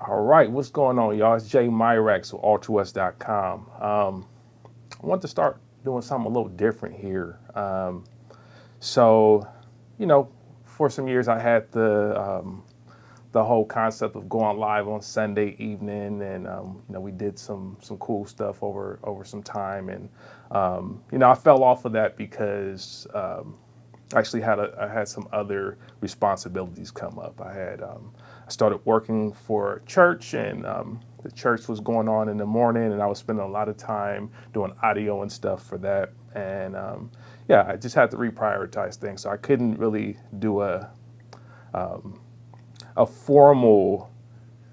All right, what's going on, y'all? It's Jay Myrax with ultrawest.com. I want to start doing something a little different here. So, you know, for some years I had the whole concept of going live on Sunday evening, and we did some cool stuff over some time, and I fell off of that because I actually I had some other responsibilities come up. I started working for church, and the church was going on in the morning, and I was spending a lot of time doing audio and stuff for that, and I just had to reprioritize things. So I couldn't really do a formal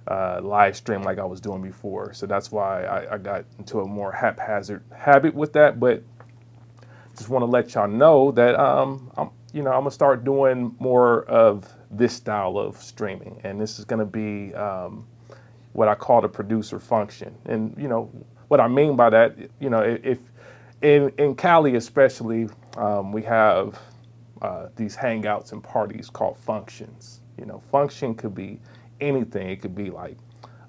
live stream like I was doing before. So that's why I got into a more haphazard habit with that. But just want to let y'all know that I'm gonna start doing more of this style of streaming, and this is gonna be what I call the producer function. And what I mean by that, if in Cali especially, we have these hangouts and parties called functions. Function could be anything. It could be like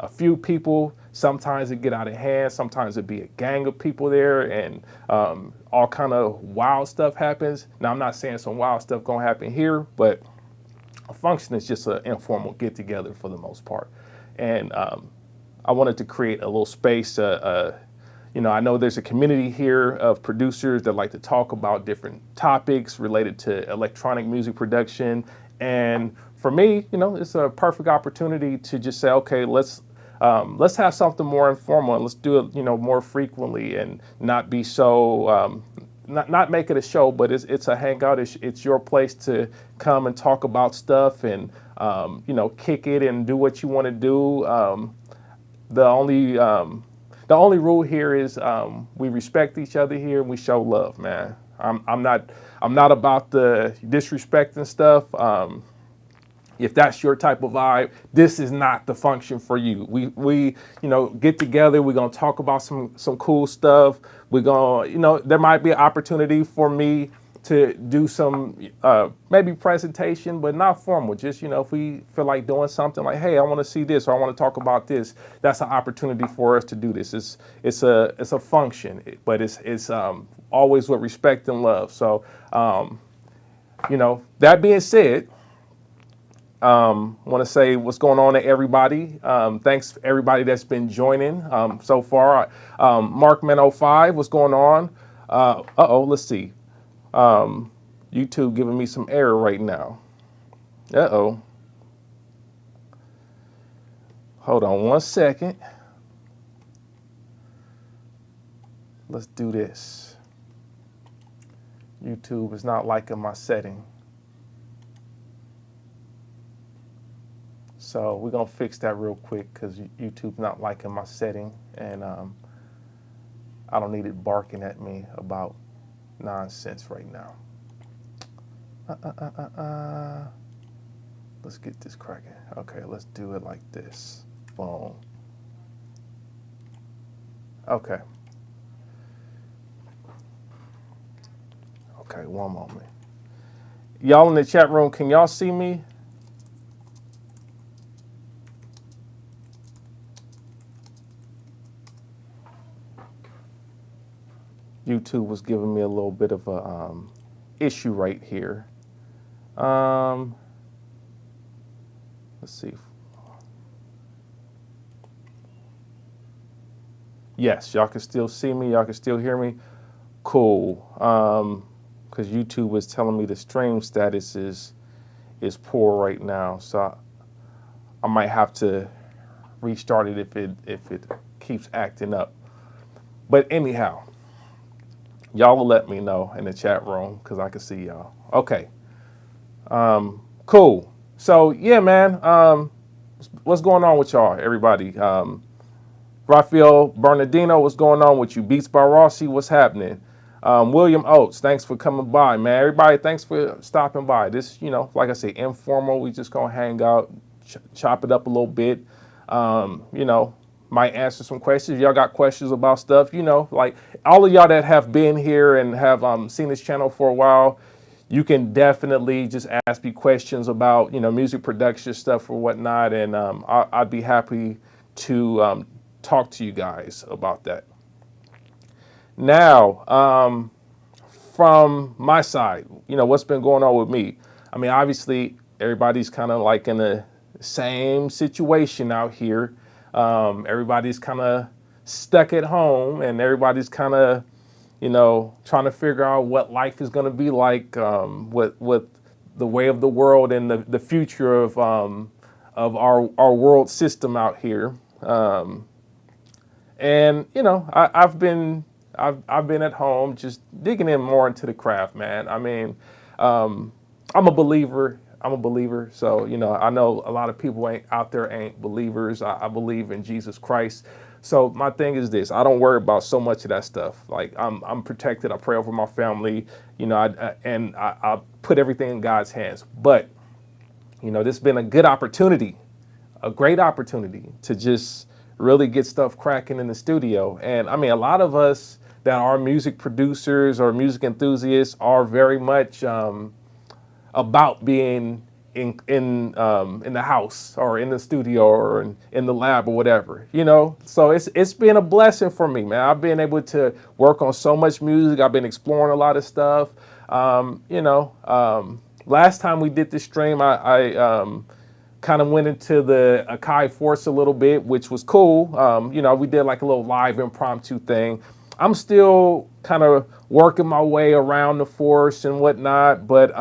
a few people. Sometimes it get out of hand. Sometimes it be a gang of people there, and all kind of wild stuff happens. Now, I'm not saying some wild stuff gonna happen here, but a function is just an informal get together for the most part. And I wanted to create a little space. I know there's a community here of producers that like to talk about different topics related to electronic music production. And for me, it's a perfect opportunity to just say, okay, let's have something more informal, and let's do it, more frequently, and not be so, not make it a show, but it's a hangout. It's your place to come and talk about stuff, and kick it and do what you want to do. The only rule here is we respect each other here and we show love, man. I'm not about the disrespecting stuff. If that's your type of vibe, this is not the function for you. We get together. We're gonna talk about some cool stuff. We're gonna, there might be an opportunity for me to do some maybe presentation, but not formal. Just if we feel like doing something, like, hey, I want to see this, or I want to talk about this. That's an opportunity for us to do this. It's a function, but it's always with respect and love. So that being said, want to say what's going on to everybody. Thanks for everybody that's been joining so far. Markman05, what's going on? Let's see. YouTube giving me some error right now. Hold on one second. Let's do this. YouTube is not liking my setting. So we're gonna fix that real quick because YouTube's not liking my setting, and I don't need it barking at me about nonsense right now. Let's get this cracking. Okay, let's do it like this. Boom. Okay. Okay, one moment. Y'all in the chat room, can y'all see me? YouTube was giving me a little bit of a issue right here. Let's see. Yes, y'all can still see me. Y'all can still hear me. Cool. Because YouTube was telling me the stream status is poor right now, so I might have to restart it if it keeps acting up. But anyhow, y'all will let me know in the chat room because I can see y'all. Okay. Cool. So yeah, man. What's going on with y'all, everybody? Rafael Bernardino, what's going on with you? Beats by Rossi, what's happening? William Oates, thanks for coming by, man. Everybody, thanks for stopping by. This, like I say, informal. We just gonna hang out, chop it up a little bit. Might answer some questions. Y'all got questions about stuff, like all of y'all that have been here and have seen this channel for a while, you can definitely just ask me questions about, music production stuff or whatnot, and I'd be happy to talk to you guys about that. Now, from my side, what's been going on with me? I mean, obviously, everybody's kind of like in the same situation out here. Everybody's kind of stuck at home, and everybody's kind of, trying to figure out what life is going to be like, with the way of the world and the future of our world system out here. And I've been at home just digging in more into the craft, man. I mean, I'm a believer. So, I know a lot of people out there ain't believers. I believe in Jesus Christ. So my thing is this: I don't worry about so much of that stuff. Like I'm protected. I pray over my family. I put everything in God's hands. But this has been a great opportunity to just really get stuff cracking in the studio. And I mean, a lot of us that are music producers or music enthusiasts are very much about being in the house or in the studio or in the lab or whatever, So it's been a blessing for me, man. I've been able to work on so much music. I've been exploring a lot of stuff. Last time we did this stream, I kind of went into the Akai Force a little bit, which was cool. We did like a little live impromptu thing. I'm still kind of working my way around the Force and whatnot, but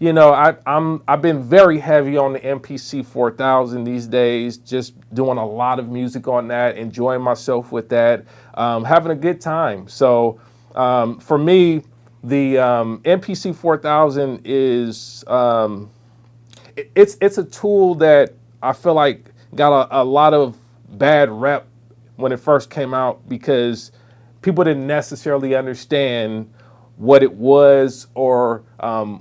I've been very heavy on the MPC4000 these days, just doing a lot of music on that, enjoying myself with that, having a good time. So for me, the MPC4000 is it's a tool that I feel like got a lot of bad rep when it first came out because people didn't necessarily understand what it was or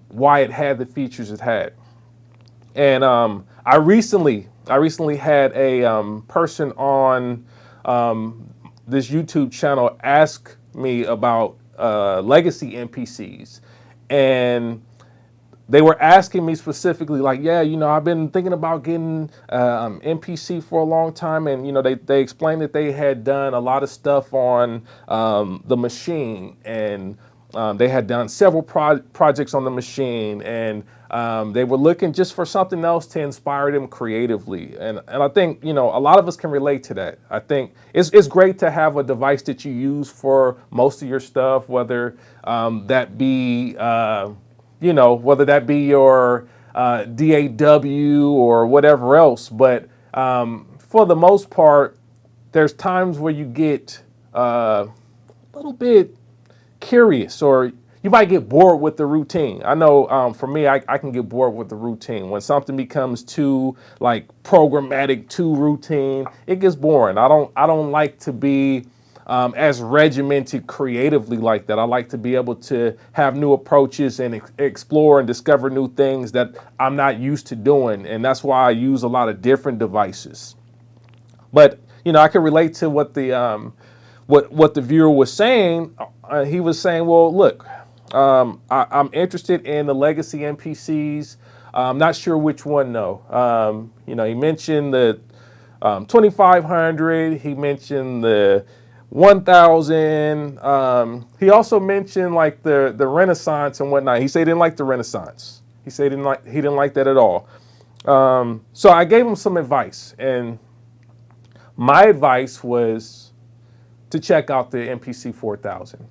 why it had the features it had. And I recently had a person on this YouTube channel ask me about legacy MPCs, and they were asking me specifically, like, yeah, I've been thinking about getting MPC for a long time. And, they explained that they had done a lot of stuff on the machine, and they had done several projects on the machine, and they were looking just for something else to inspire them creatively. And I think, a lot of us can relate to that. I think it's great to have a device that you use for most of your stuff, whether that be whether that be your DAW or whatever else. But for the most part, there's times where you get a little bit curious, or you might get bored with the routine. I know for me, I can get bored with the routine. When something becomes too like programmatic, too routine, it gets boring. I don't like to be as regimented creatively like that. I like to be able to have new approaches and explore and discover new things that I'm not used to doing. And that's why I use a lot of different devices. But, I can relate to what the viewer was saying. He was saying, well, look, I'm interested in the legacy MPCs. I'm not sure which one, though. He mentioned the 2500. He mentioned the 1000. He also mentioned like the Renaissance and whatnot. He said he didn't like the Renaissance. He said he didn't like that at all. So I gave him some advice, and my advice was to check out the MPC4000.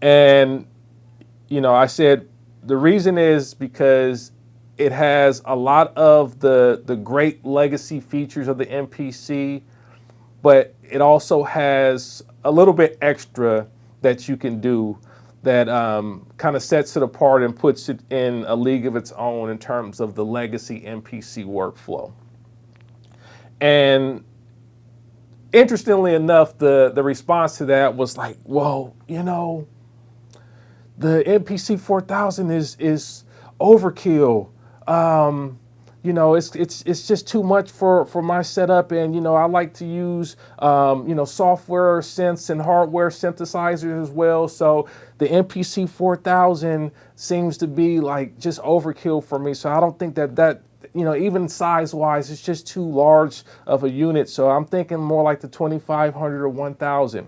And I said the reason is because it has a lot of the great legacy features of the MPC, but it also has a little bit extra that you can do that kind of sets it apart and puts it in a league of its own in terms of the legacy MPC workflow. And interestingly enough, the response to that was like, well, the MPC4000 is overkill. you know, it's just too much for my setup, and you know, I like to use you know, software synths and hardware synthesizers as well. So the MPC4000 seems to be like just overkill for me. So I don't think that you know, even size wise, it's just too large of a unit. So I'm thinking more like the 2500 or 1000.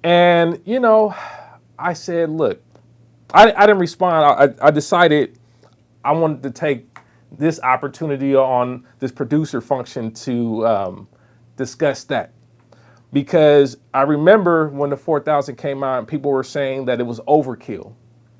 And you know, I said, look, I didn't respond. I decided I wanted to take this opportunity on this producer function to discuss that, because I remember when the 4000 came out and people were saying that it was overkill.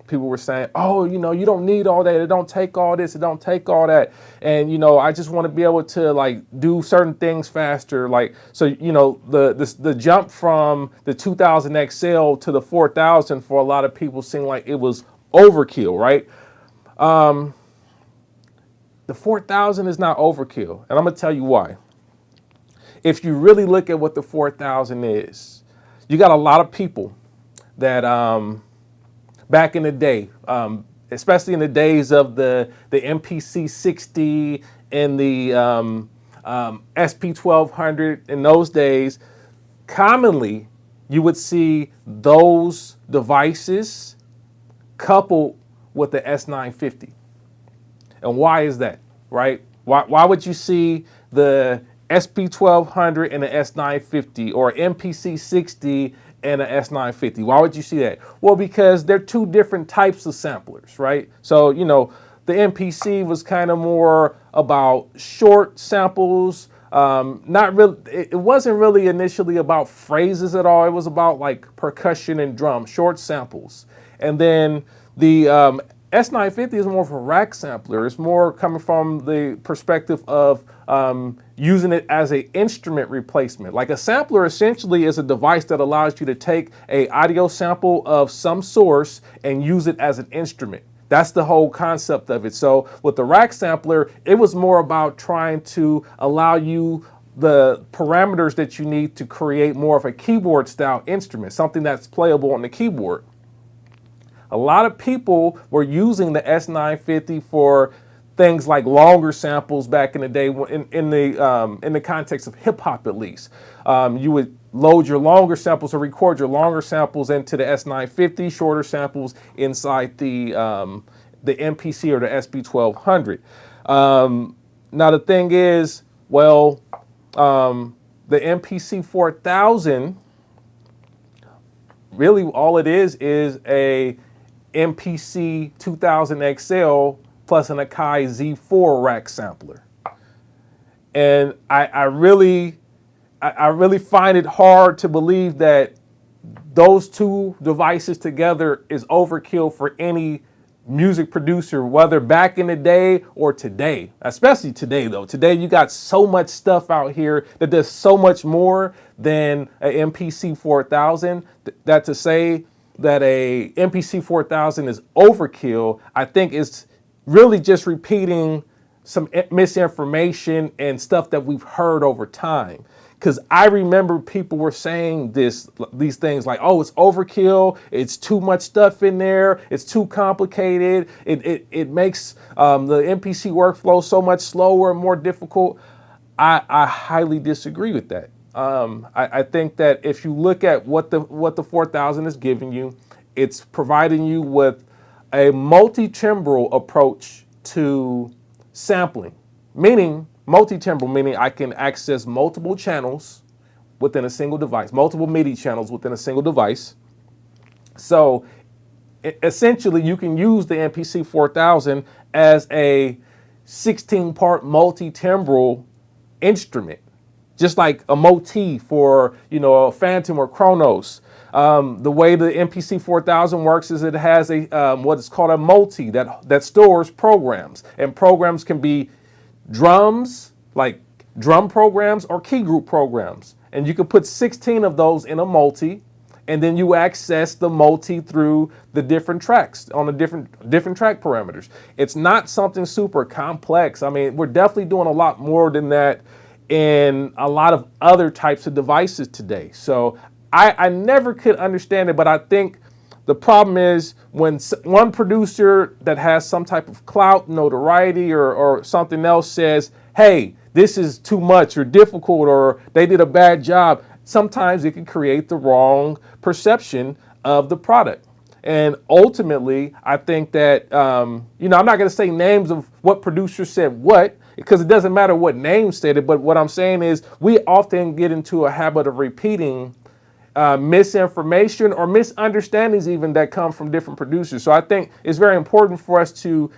People were saying, oh, you know, you don't need all that. It don't take all this. It don't take all that. And, you know, I just want to be able to like do certain things faster. Like, so, you know, the jump from the 2000 XL to the 4000 for a lot of people seemed like it was overkill, right? The 4000 is not overkill, and I'm gonna tell you why. If you really look at what the 4000 is, you got a lot of people that back in the day, especially in the days of the MPC60 and the SP1200, in those days, commonly you would see those devices coupled with the S950. And why is that, right? Why would you see the SP1200 and the S950, or MPC60 and the S950? Why would you see that? Well, because they're two different types of samplers, right? So, you know, the MPC was kind of more about short samples. Not really, it wasn't really initially about phrases at all. It was about like percussion and drum, short samples. And then the S950 is more of a rack sampler. It's more coming from the perspective of using it as an instrument replacement. Like a sampler essentially is a device that allows you to take an audio sample of some source and use it as an instrument. That's the whole concept of it. So with the rack sampler, it was more about trying to allow you the parameters that you need to create more of a keyboard style instrument, something that's playable on the keyboard. A lot of people were using the S950 for things like longer samples back in the day, in the context of hip hop at least. You would load your longer samples or record your longer samples into the S950, shorter samples inside the MPC or the SP1200. Now the thing is, well, the MPC4000, really all it is a MPC2000 XL plus an Akai Z4 rack sampler. And I really find it hard to believe that those two devices together is overkill for any music producer, whether back in the day or today. Especially today though. Today you got so much stuff out here that does so much more than an MPC4000, that to say that a MPC4000 is overkill, I think is really just repeating some misinformation and stuff that we've heard over time. Because I remember people were saying these things like, oh, it's overkill, it's too much stuff in there, it's too complicated, it makes the MPC workflow so much slower and more difficult. I highly disagree with that. I think that if you look at what the 4000 is giving you, it's providing you with a multi-timbral approach to sampling, meaning multi-timbral, meaning I can access multiple channels within a single device, multiple MIDI channels within a single device. So essentially you can use the MPC4000 as a 16-part multi-timbral instrument, just like a motif for, you know, a Phantom or Kronos. The way the MPC4000 works is it has a what is called a multi that stores programs, and programs can be drums, like drum programs, or key group programs. And you can put 16 of those in a multi, and then you access the multi through the different tracks on the different track parameters. It's not something super complex. I mean, we're definitely doing a lot more than that in a lot of other types of devices today. So I never could understand it, but I think the problem is when one producer that has some type of clout, notoriety, or something else says, hey, this is too much or difficult or they did a bad job, sometimes it can create the wrong perception of the product. And ultimately, I think that, I'm not going to say names of what producer said what, because it doesn't matter what name said it. But what I'm saying is we often get into a habit of repeating misinformation or misunderstandings even that come from different producers. So I think it's very important for us to,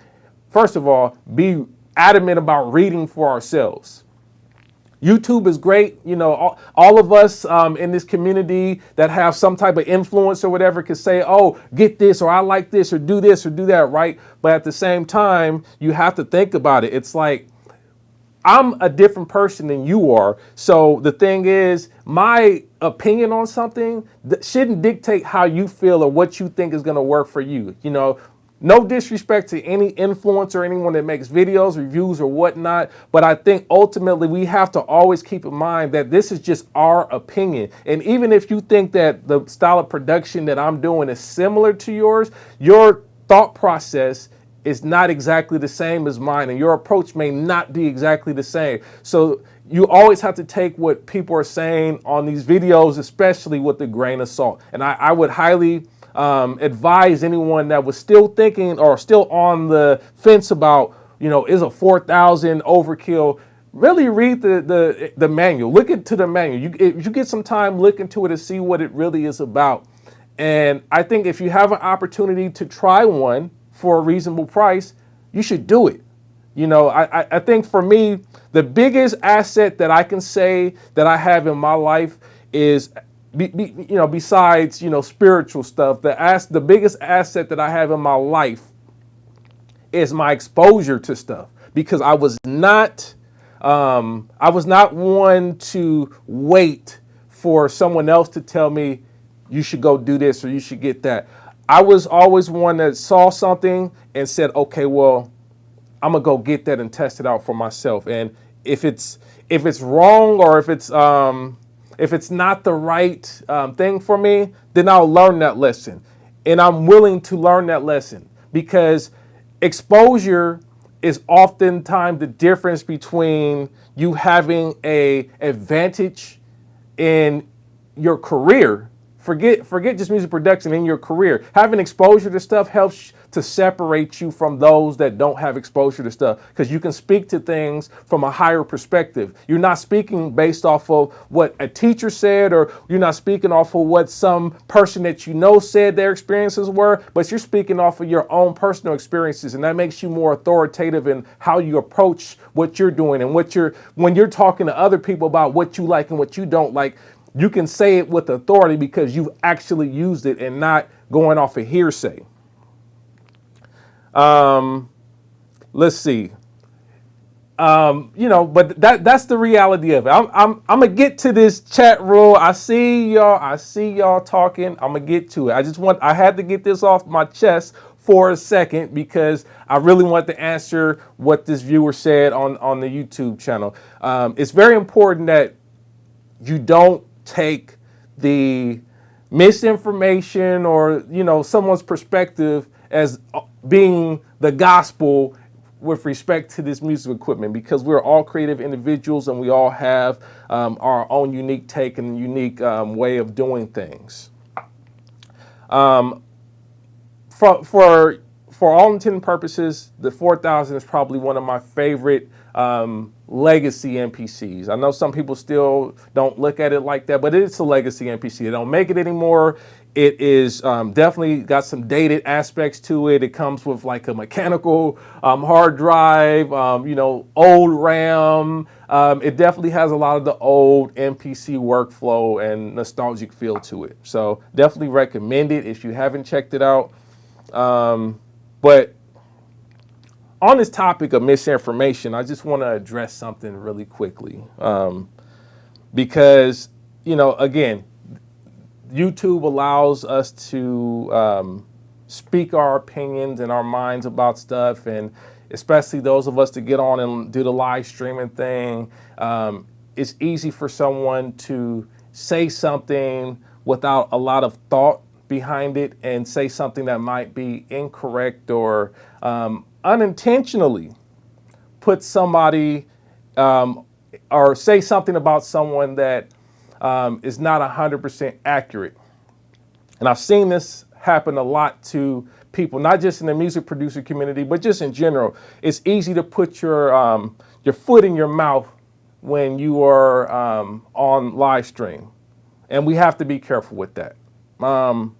first of all, be adamant about reading for ourselves. YouTube is great. All of us in this community that have some type of influence or whatever could say, oh, get this, or I like this, or do that, right? But at the same time, you have to think about it. It's like, I'm a different person than you are. So the thing is, my opinion on something shouldn't dictate how you feel or what you think is going to work for you. No disrespect to any influencer or anyone that makes videos, reviews, or whatnot. But I think ultimately we have to always keep in mind that this is just our opinion. And even if you think that the style of production that I'm doing is similar to yours, your thought process is not exactly the same as mine, and your approach may not be exactly the same. So you always have to take what people are saying on these videos, especially with a grain of salt. And I would highly advise anyone that was still thinking or still on the fence about, is a 4000 overkill, really read the manual. Look into the manual. If you get some time, look into it and see what it really is about. And I think if you have an opportunity to try one for a reasonable price, you should do it. I think for me, the biggest asset that I can say that I have in my life is, besides, spiritual stuff, the biggest asset that I have in my life is my exposure to stuff, because I was not one to wait for someone else to tell me you should go do this or you should get that. I was always one that saw something and said, okay, well, I'm gonna go get that and test it out for myself. And if it's wrong, or if it's not the right thing for me, then I'll learn that lesson. And I'm willing to learn that lesson, because exposure is oftentimes the difference between you having a advantage in your career. Forget just music production. In your career, having exposure to stuff helps to separate you from those that don't have exposure to stuff, because you can speak to things from a higher perspective. You're not speaking based off of what a teacher said, or you're not speaking off of what some person that said their experiences were, but you're speaking off of your own personal experiences, and that makes you more authoritative in how you approach what you're doing, and when you're talking to other people about what you like and what you don't like. You can say it with authority because you've actually used it and not going off of hearsay. Let's see. But that's the reality of it. I'm gonna get to this chat room. I see y'all talking. I'm gonna get to it. I had to get this off my chest for a second, because I really want to answer what this viewer said on the YouTube channel. It's very important that you don't take the misinformation or someone's perspective as being the gospel with respect to this music equipment, because we're all creative individuals and we all have our own unique take and unique way of doing things. For all intents and purposes, the 4000 is probably one of my favorite legacy MPCs. I know some people still don't look at it like that, but it's a legacy MPC. They don't make it anymore. It is definitely got some dated aspects to it. It comes with like a mechanical hard drive, old RAM. It definitely has a lot of the old MPC workflow and nostalgic feel to it. So definitely recommend it if you haven't checked it out. But on this topic of misinformation, I just want to address something really quickly, because, again, YouTube allows us to speak our opinions and our minds about stuff, and especially those of us to get on and do the live streaming thing. It's easy for someone to say something without a lot of thought behind it and say something that might be incorrect or unintentionally put somebody or say something about someone that is not 100% accurate. And I've seen this happen a lot to people, not just in the music producer community, but just in general. It's easy to put your foot in your mouth when you are on live stream, and we have to be careful with that. I'm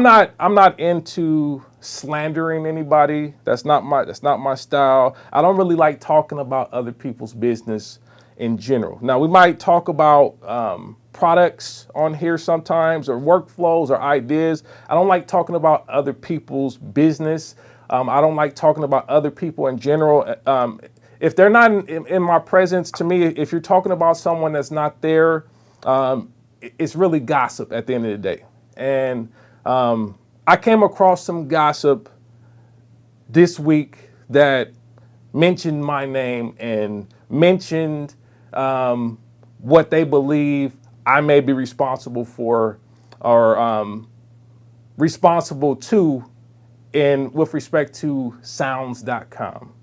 not into slandering anybody. That's not my style. I don't really like talking about other people's business in general. Now, we might talk about products on here sometimes, or workflows or ideas. I don't like talking about other people's business. I don't like talking about other people in general. If they're not in my presence, to me, if you're talking about someone that's not there, it's really gossip at the end of the day. And I came across some gossip this week that mentioned my name and mentioned what they believe I may be responsible for or responsible to with respect to sounds.com.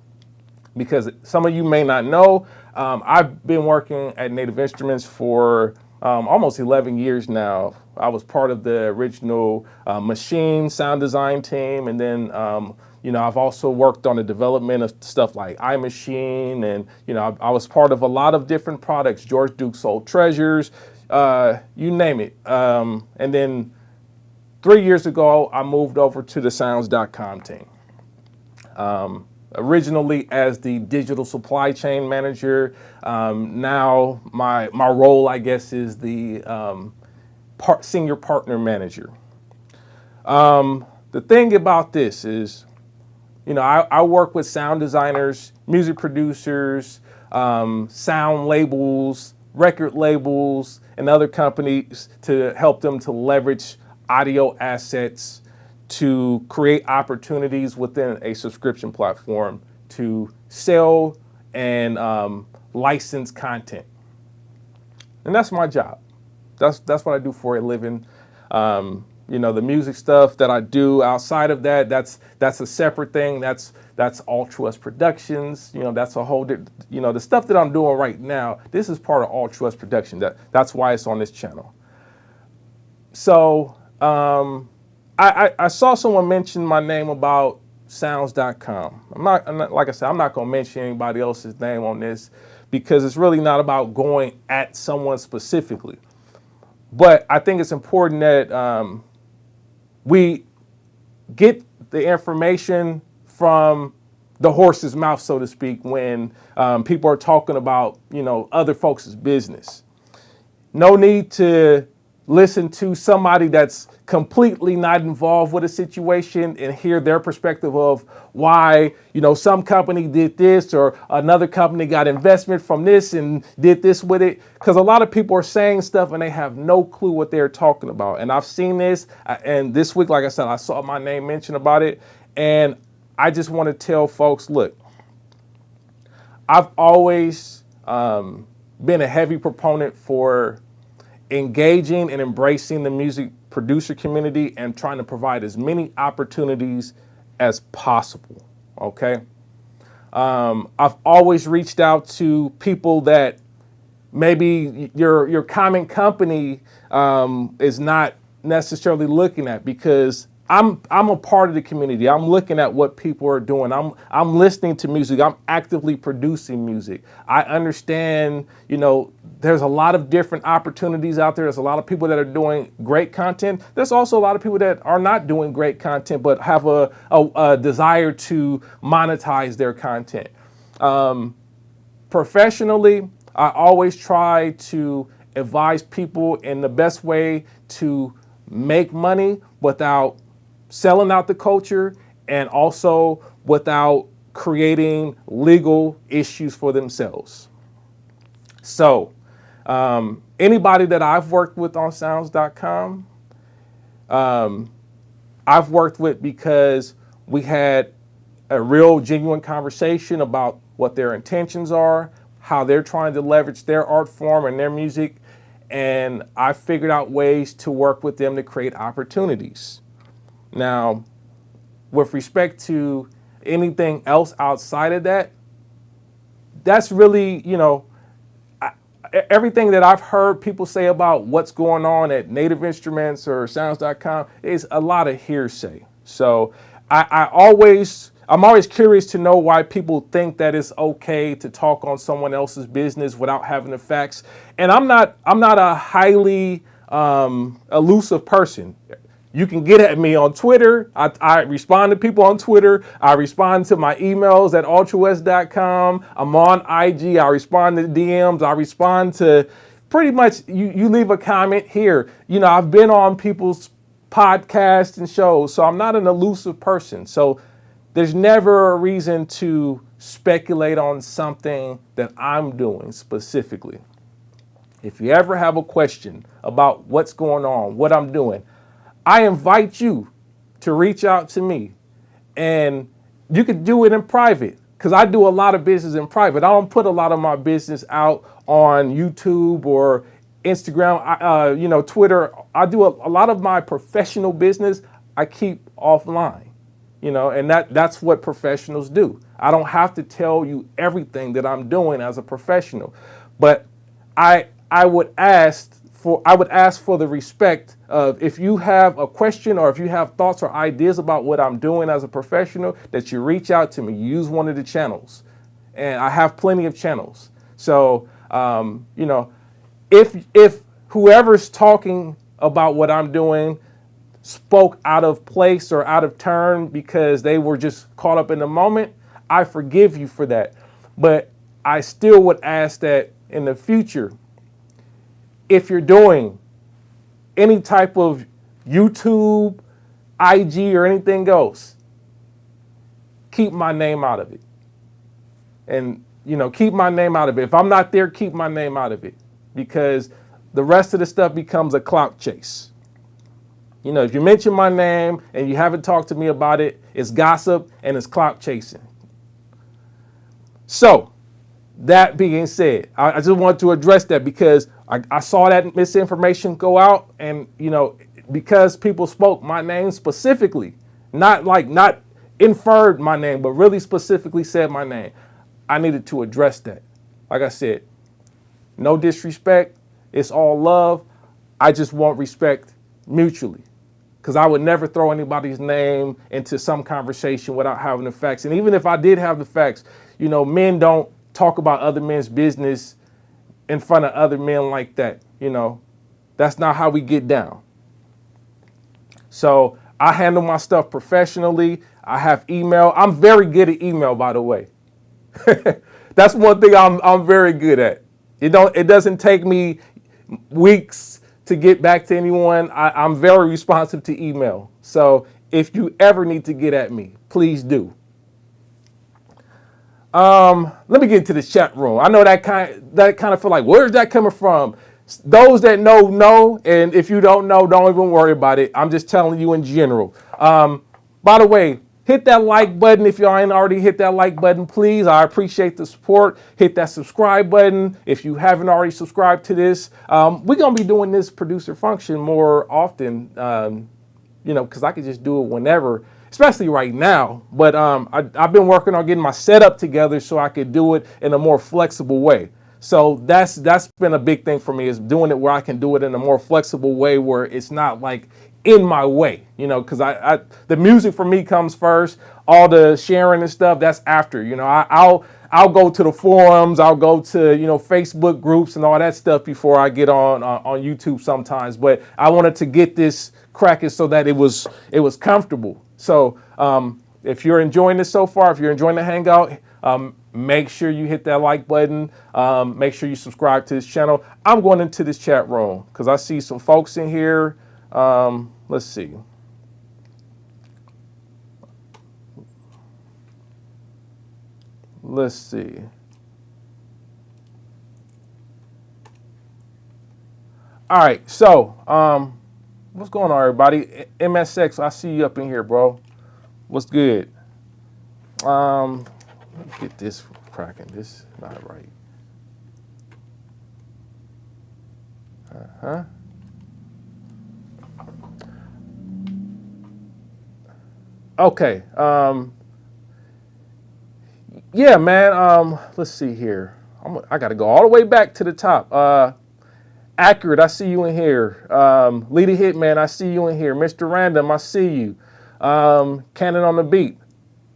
Because some of you may not know, I've been working at Native Instruments for almost 11 years now. I was part of the original Machine sound design team, and then I've also worked on the development of stuff like iMachine, and I was part of a lot of different products, George Duke's Old Treasures, you name it. And then 3 years ago, I moved over to the sounds.com team. Originally as the digital supply chain manager. Now my role, I guess, is the senior partner manager. The thing about this is, I work with sound designers, music producers, sound labels, record labels, and other companies to help them to leverage audio assets to create opportunities within a subscription platform to sell and license content. And that's my job. That's what I do for a living. The music stuff that I do outside of that, that's a separate thing. That's Altruist Productions. That's a whole, the stuff that I'm doing right now, this is part of Altruist Production. That's why it's on this channel. So, I saw someone mention my name about sounds.com. I'm not, like I said, I'm not going to mention anybody else's name on this because it's really not about going at someone specifically. But I think it's important that we get the information from the horse's mouth, so to speak, when people are talking about, other folks' business. No need to listen to somebody that's completely not involved with a situation and hear their perspective of why, some company did this or another company got investment from this and did this with it. Because a lot of people are saying stuff and they have no clue what they're talking about. And I've seen this. And this week, like I said, I saw my name mentioned about it. And I just want to tell folks, look, I've always been a heavy proponent for engaging and embracing the music producer community and trying to provide as many opportunities as possible, okay? I've always reached out to people that maybe your common company is not necessarily looking at, because I'm a part of the community. I'm looking at what people are doing. I'm listening to music. I'm actively producing music. I understand, there's a lot of different opportunities out there. There's a lot of people that are doing great content. There's also a lot of people that are not doing great content, but have a desire to monetize their content. Professionally, I always try to advise people in the best way to make money without selling out the culture and also without creating legal issues for themselves. So, anybody that I've worked with on sounds.com, I've worked with because we had a real genuine conversation about what their intentions are, how they're trying to leverage their art form and their music, and I figured out ways to work with them to create opportunities. Now, with respect to anything else outside of that, that's really, everything that I've heard people say about what's going on at Native Instruments or Sounds.com is a lot of hearsay. So I'm always curious to know why people think that it's okay to talk on someone else's business without having the facts. And I'm not a highly elusive person. You can get at me on Twitter. I respond to people on Twitter. I respond to my emails at ultrawest.com. I'm on IG. I respond to DMs. I respond to pretty much, you leave a comment here. I've been on people's podcasts and shows, so I'm not an elusive person. So there's never a reason to speculate on something that I'm doing specifically. If you ever have a question about what's going on, what I'm doing, I invite you to reach out to me, and you could do it in private, because I do a lot of business in private. I don't put a lot of my business out on YouTube or Instagram, Twitter. I do a lot of my professional business I keep offline, and that's what professionals do. I don't have to tell you everything that I'm doing as a professional, but I would ask for the respect of, if you have a question or if you have thoughts or ideas about what I'm doing as a professional, that you reach out to me. Use one of the channels, and I have plenty of channels. So, if whoever's talking about what I'm doing spoke out of place or out of turn because they were just caught up in the moment, I forgive you for that. But I still would ask that in the future, if you're doing any type of YouTube, IG, or anything else, keep my name out of it. And, keep my name out of it. If I'm not there, keep my name out of it, because the rest of the stuff becomes a clout chase. If you mention my name and you haven't talked to me about it, it's gossip and it's clout chasing. So, that being said, I just want to address that, because I saw that misinformation go out, and because people spoke my name specifically, not inferred my name, but really specifically said my name, I needed to address that. Like I said, no disrespect, it's all love. I just want respect mutually, because I would never throw anybody's name into some conversation without having the facts. And even if I did have the facts, men don't talk about other men's business in front of other men like that. That's not how we get down. So I handle my stuff professionally. I have email. I'm very good at email, by the way. That's one thing I'm very good at. It doesn't take me weeks to get back to anyone. I'm very responsive to email. So if you ever need to get at me, please do. Let me get into this chat room. I know that kind of feel like, where's that coming from? Those that know, and if you don't know, don't even worry about it. I'm just telling you in general. By the way, hit that like button if y'all ain't already hit that like button, please. I appreciate the support. Hit that subscribe button if you haven't already subscribed to this. We're gonna be doing this producer function more often, because I could just do it whenever, especially right now. But I've been working on getting my setup together so I could do it in a more flexible way. So that's been a big thing for me, is doing it where I can do it in a more flexible way, where it's not like in my way, because the music for me comes first. All the sharing and stuff, that's after. I'll go to the forums, I'll go to Facebook groups and all that stuff before I get on YouTube sometimes. But I wanted to get this cracking so that it was comfortable. So if you're enjoying this so far, if you're enjoying the Hangout, make sure you hit that like button. Make sure you subscribe to this channel. I'm going into this chat room because I see some folks in here. Let's see. Let's see. All right, so what's going on, everybody? MSX, I see you up in here, bro. What's good? Let me get this cracking. This is not right. Okay. Yeah, man. Let's see here. I got to go all the way back to the top. Accurate, I see you in here. Leader Hitman, I see you in here. Mr. Random, I see you. Cannon on the Beat,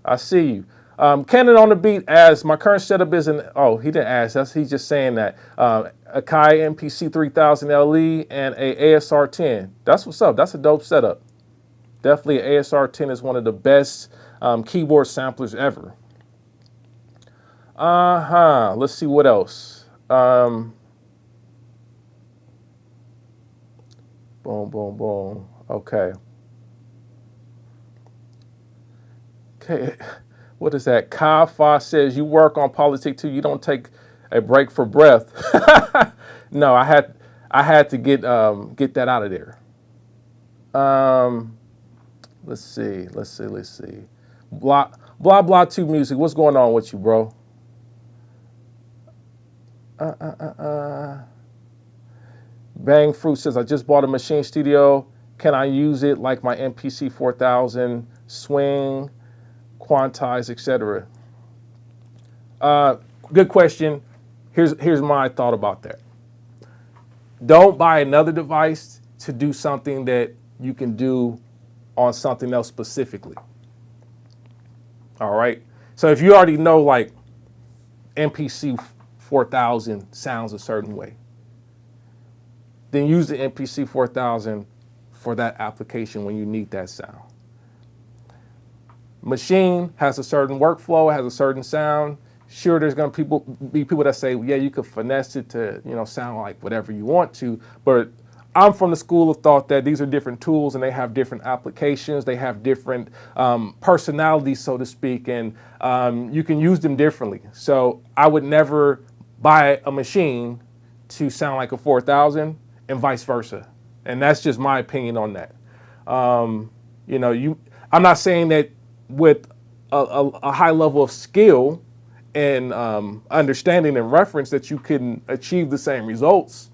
I see you. Cannon on the Beat, as my current setup is an, oh, he didn't ask, he's just saying that. A Kai MPC4000 LE and a ASR10. That's what's up, that's a dope setup. Definitely an ASR10 is one of the best keyboard samplers ever. Let's see what else. Boom, boom, boom. Okay. Okay. What is that? Ka says you work on politics too. You don't take a break for breath. No, I had to get that out of there. Let's see. Blah 2 music. What's going on with you, bro? Bang Fruit says, I just bought a machine studio. Can I use it like my MPC4000, swing, quantize, etc.? Good question. Here's my thought about that. Don't buy another device to do something that you can do on something else specifically. All right. So if you already know like MPC4000 sounds a certain way, then use the MPC4000 for that application when you need that sound. Machine has a certain workflow, has a certain sound. Sure, there's going to be people that say, yeah, you could finesse it to, sound like whatever you want to. But I'm from the school of thought that these are different tools and they have different applications. They have different personalities, so to speak, and you can use them differently. So I would never buy a machine to sound like a 4000 and vice versa. And that's just my opinion on that. I'm not saying that with a high level of skill and understanding and reference that you can achieve the same results.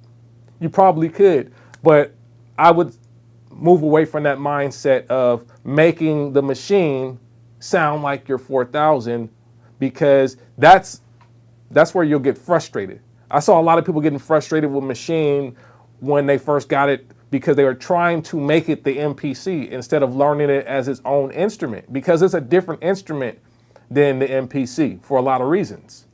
You probably could, but I would move away from that mindset of making the machine sound like your 4000, because that's where you'll get frustrated. I saw a lot of people getting frustrated with machine when they first got it because they were trying to make it the MPC instead of learning it as its own instrument, because it's a different instrument than the MPC for a lot of reasons.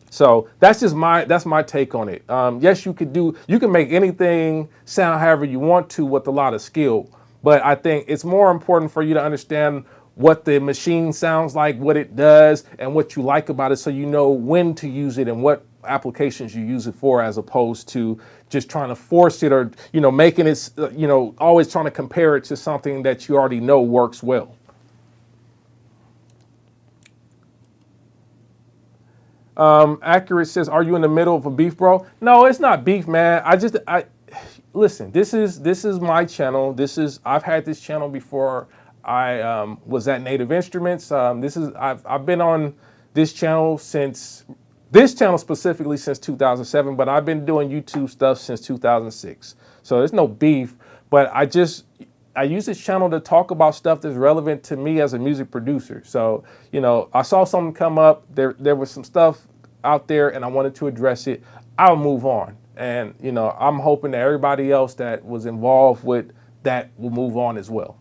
So that's my take on it. Yes, you can make anything sound however you want to with a lot of skill, but I think it's more important for you to understand what the machine sounds like, what it does, and what you like about it, so you know when to use it and what applications you use it for, as opposed to just trying to force it or making it always trying to compare it to something that you already know works well. Accurate says, are you in the middle of a beef, bro? No, it's not beef, man. Listen, this is my channel. I've had this channel before I was at Native Instruments. I've been on this channel specifically since 2007, but I've been doing YouTube stuff since 2006. So there's no beef, but I use this channel to talk about stuff that's relevant to me as a music producer. So, I saw something come up, there was some stuff out there and I wanted to address it. I'll move on. And, I'm hoping that everybody else that was involved with that will move on as well.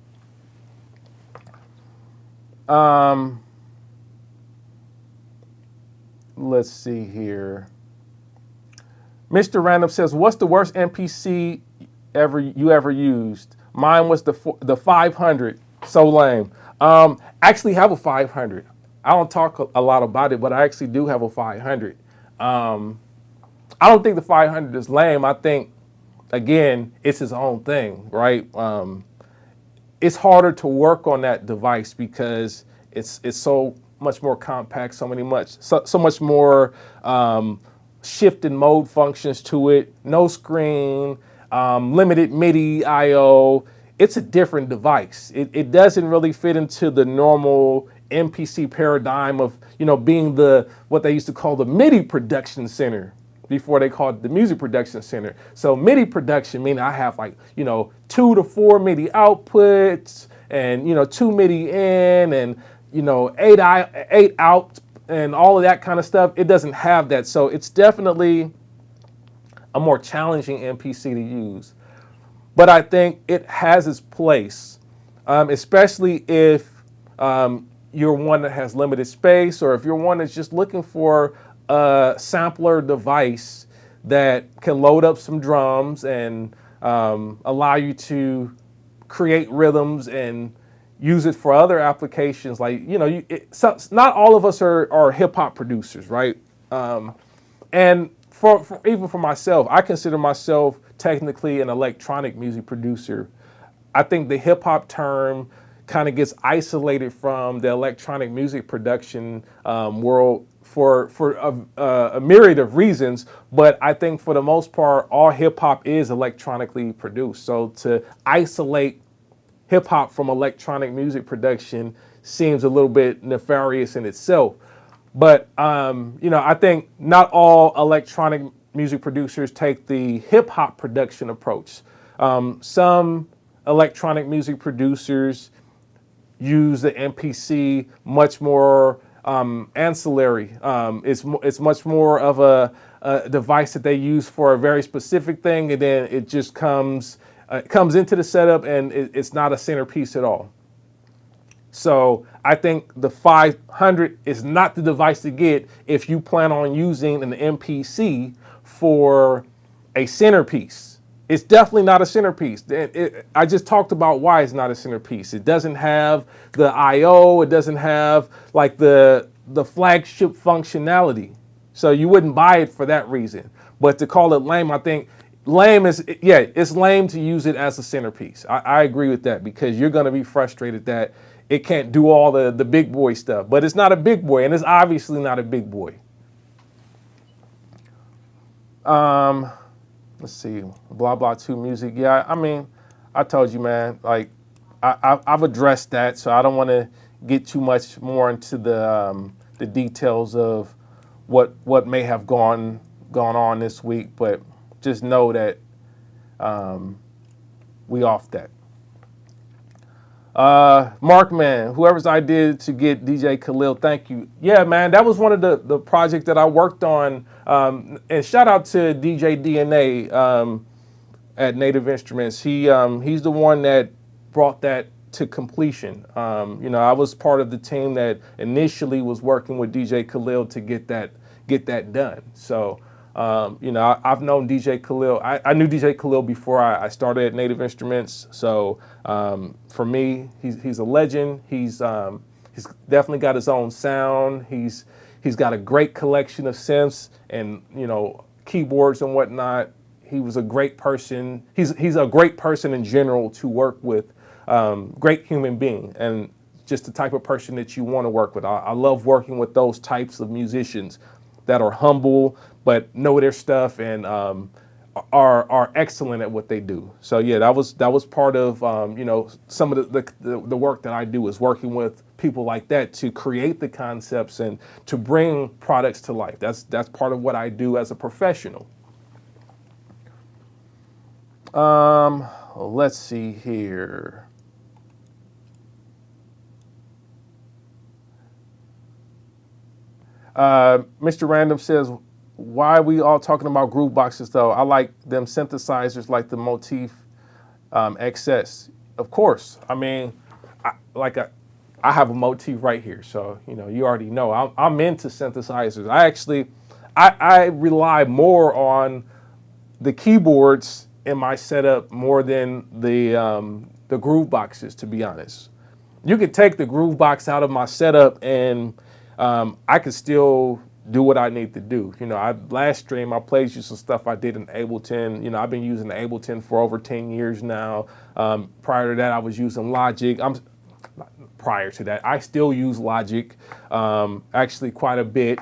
Let's see here. Mr. Random says, what's the worst MPC you ever used? Mine was the 500. So lame. Actually have a 500. I don't talk a lot about it, but I actually do have a 500. I don't think the 500 is lame. I think, again, it's its own thing, right? It's harder to work on that device because it's so much more compact, so much more shift and mode functions to it. No screen, limited MIDI I/O. It's a different device. It doesn't really fit into the normal MPC paradigm of being what they used to call the MIDI production center. before they called it the Music Production Center. So MIDI production, meaning I have like, 2 to 4 MIDI outputs and, 2 MIDI in and, 8 out and all of that kind of stuff. It doesn't have that. So it's definitely a more challenging MPC to use. But I think it has its place, especially if you're one that has limited space, or if you're one that's just looking for a sampler device that can load up some drums and allow you to create rhythms and use it for other applications. Like, not all of us are hip hop producers, right? And for even for myself, I consider myself technically an electronic music producer. I think the hip hop term kind of gets isolated from the electronic music production world for a myriad of reasons, but I think for the most part, all hip hop is electronically produced. So to isolate hip hop from electronic music production seems a little bit nefarious in itself. But I think not all electronic music producers take the hip hop production approach. Some electronic music producers use the MPC much more ancillary. It's much more of a device that they use for a very specific thing, and then it just comes into the setup, and it's not a centerpiece at all. So I think the 500 is not the device to get if you plan on using an MPC for a centerpiece. It's definitely not a centerpiece. I just talked about why it's not a centerpiece. It doesn't have the I/O. It doesn't have like the flagship functionality. So you wouldn't buy it for that reason. But to call it lame, I think lame is, it's lame to use it as a centerpiece. I agree with that, because you're going to be frustrated that it can't do all the big boy stuff. But it's not a big boy, and it's obviously not a big boy. Let's see, blah, blah, 2 music. Yeah, I mean, I told you, man, like, I've addressed that, so I don't want to get too much more into the details of what may have gone on this week, but just know that we off that. Mark, man, whoever's idea to get DJ Khalil, thank you. Yeah, man, that was one of the projects that I worked on. And shout out to DJ DNA at Native Instruments. He's the one that brought that to completion. I was part of the team that initially was working with DJ Khalil to get that done. So, I've known DJ Khalil. I knew DJ Khalil before I started at Native Instruments. So for me, he's a legend. He's definitely got his own sound. He's got a great collection of synths and keyboards and whatnot. He was a great person. He's a great person in general to work with. Great human being, and just the type of person that you want to work with. I love working with those types of musicians that are humble but know their stuff and are excellent at what they do. So yeah, that was part of some of the work that I do is working with people like that to create the concepts and to bring products to life. That's part of what I do as a professional. Let's see here. Mr. Random says, why are we all talking about grooveboxes though? I like them synthesizers like the Motif XS. Of course. I mean, I have a Motif right here. So, you already know I'm into synthesizers. I rely more on the keyboards in my setup more than the grooveboxes, to be honest. You could take the groovebox out of my setup and I could still do what I need to do. Last stream I played you some stuff I did in Ableton. I've been using Ableton for over 10 years now. Prior to that, I was using Logic. Prior to that, I still use Logic, actually quite a bit.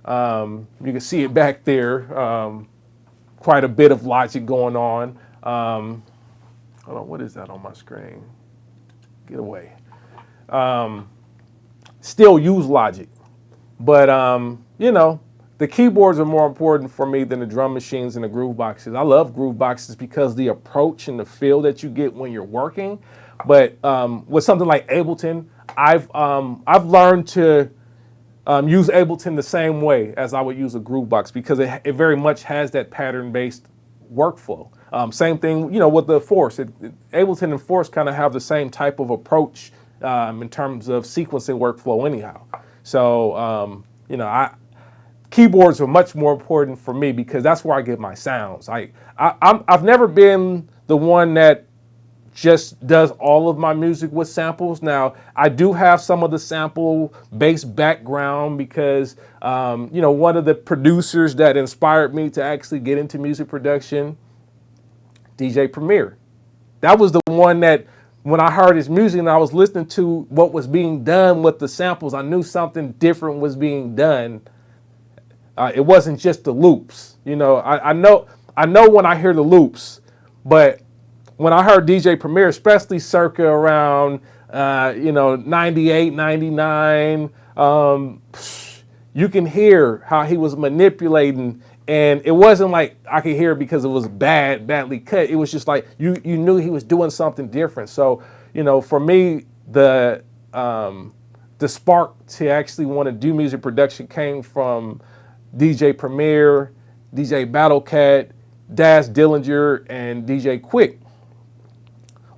You can see it back there. Quite a bit of Logic going on. Hold on, what is that on my screen? Get away. Still use Logic. But, the keyboards are more important for me than the drum machines and the groove boxes. I love groove boxes because the approach and the feel that you get when you're working. But with something like Ableton, I've learned to use Ableton the same way as I would use a groove box because it very much has that pattern-based workflow. Same thing, with the Force. Ableton and Force kind of have the same type of approach in terms of sequencing workflow anyhow. So, keyboards are much more important for me because that's where I get my sounds. I've never been the one that just does all of my music with samples. Now, I do have some of the sample-based background because, one of the producers that inspired me to actually get into music production, DJ Premier. That was the one that, when I heard his music and I was listening to what was being done with the samples, I knew something different was being done. It wasn't just the loops. I know when I hear the loops, but when I heard DJ Premier, especially circa around, 98, 99, you can hear how he was manipulating, and it wasn't like I could hear it because it was badly cut. It was just like you knew he was doing something different. So, for me, the spark to actually want to do music production came from DJ Premier, DJ Battlecat, Daz Dillinger, and DJ Quick.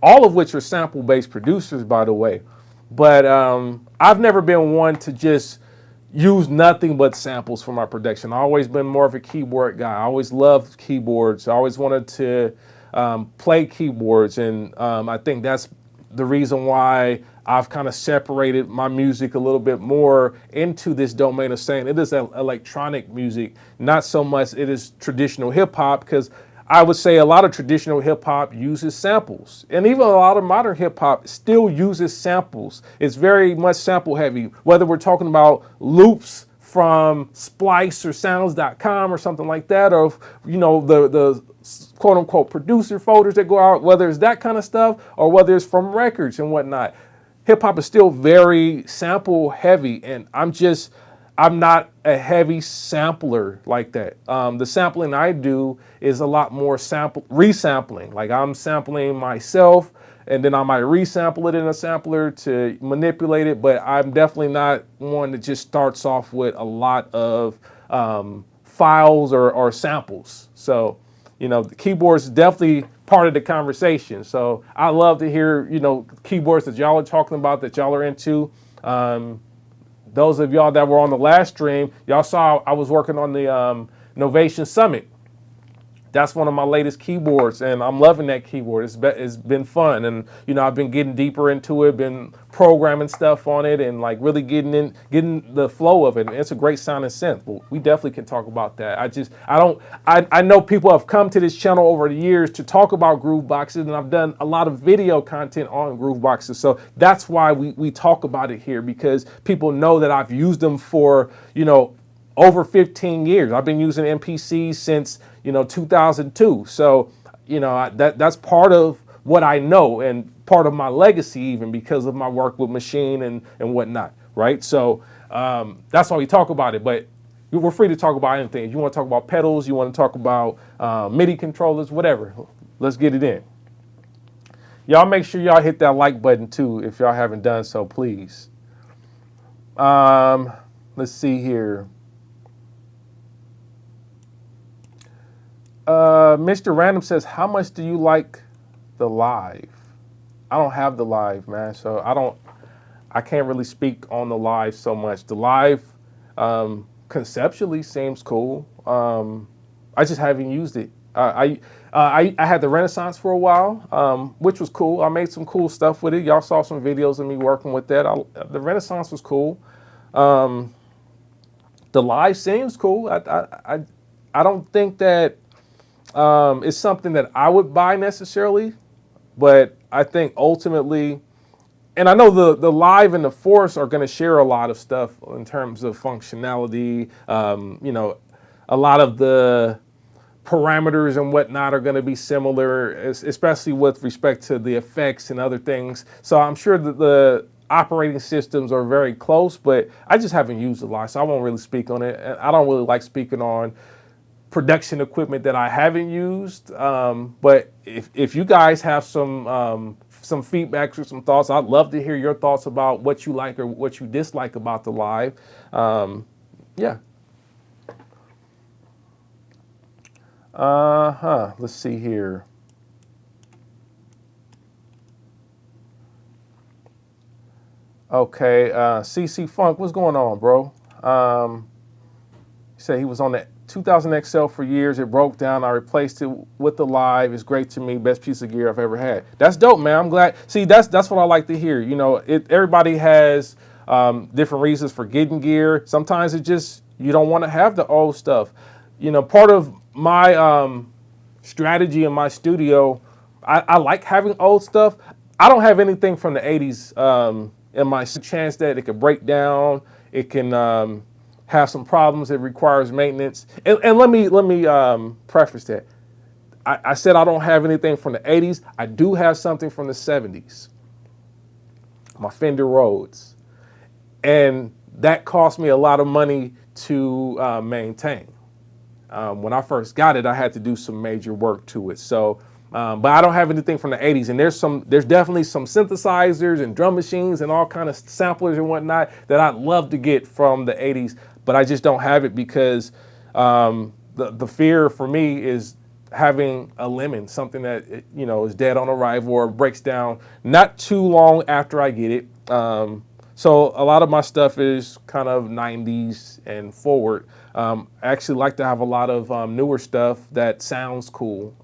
All of which are sample-based producers, by the way. But I've never been one to just use nothing but samples for my production. I've always been more of a keyboard guy. I always loved keyboards. I always wanted to play keyboards. And I think that's the reason why I've kind of separated my music a little bit more into this domain of saying it is electronic music, not so much it is traditional hip hop, because I would say a lot of traditional hip hop uses samples, and even a lot of modern hip hop still uses samples. It's very much sample heavy, whether we're talking about loops from Splice or sounds.com or something like that, or the quote unquote producer folders that go out, whether it's that kind of stuff or whether it's from records and whatnot. Hip hop is still very sample heavy, and I'm not a heavy sampler like that. The sampling I do is a lot more resampling. Like I'm sampling myself, and then I might resample it in a sampler to manipulate it, but I'm definitely not one that just starts off with a lot of files or samples. So, the keyboards is definitely part of the conversation. So I love to hear, keyboards that y'all are talking about, that y'all are into. Those of y'all that were on the last stream, y'all saw I was working on the Novation Summit. That's one of my latest keyboards, and I'm loving that keyboard. It's been fun, and I've been getting deeper into it, been programming stuff on it, and like really getting the flow of it. And it's a great sounding synth. Well, we definitely can talk about that. I know people have come to this channel over the years to talk about groove boxes, and I've done a lot of video content on groove boxes. So that's why we talk about it here, because people know that I've used them for over 15 years. I've been using MPCs since 2002. So that's part of what I know and part of my legacy, even because of my work with Machine and whatnot, right? So that's why we talk about it. But we're free to talk about anything. If you want to talk about pedals, you want to talk about MIDI controllers, whatever. Let's get it in. Y'all make sure y'all hit that like button too if y'all haven't done so, please. Let's see here. Mr. Random says, how much do you like the live? I don't have the live, man, so I can't really speak on the live so much. The live conceptually seems cool. I just haven't used it. I had the Renaissance for a while, which was cool. I made some cool stuff with it. Y'all saw some videos of me working with that. The Renaissance was cool. The live seems cool. I don't think that it's something that I would buy necessarily, but I think ultimately, and I know the live and the Force are going to share a lot of stuff in terms of functionality. A lot of the parameters and whatnot are going to be similar, especially with respect to the effects and other things. So I'm sure that operating systems are very close, but I just haven't used a lot, so I won't really speak on it. And I don't really like speaking on production equipment that I haven't used. But if you guys have some feedback or some thoughts, I'd love to hear your thoughts about what you like or what you dislike about the Live. Yeah. Let's see here. Okay, CC Funk, what's going on, bro? He said he was on the 2000 XL for years. It broke down. I replaced it with the Live. It's great to me. Best piece of gear I've ever had. That's dope, man. I'm glad. See, that's what I like to hear. You know, everybody has different reasons for getting gear. Sometimes it just, you don't want to have the old stuff. You know, part of my strategy in my studio, I like having old stuff. I don't have anything from the 80s in my chance that it could break down. It can have some problems. It requires maintenance. And let me preface that. I said I don't have anything from the 80s. I do have something from the 70s. My Fender Rhodes. And that cost me a lot of money to maintain. When I first got it, I had to do some major work to it. So, but I don't have anything from the 80s. And there's definitely some synthesizers and drum machines and all kind of samplers and whatnot that I'd love to get from the 80s, but I just don't have it because the fear for me is having a lemon, something that is dead on arrival or breaks down not too long after I get it. So a lot of my stuff is kind of 90s and forward. I actually like to have a lot of newer stuff that sounds cool,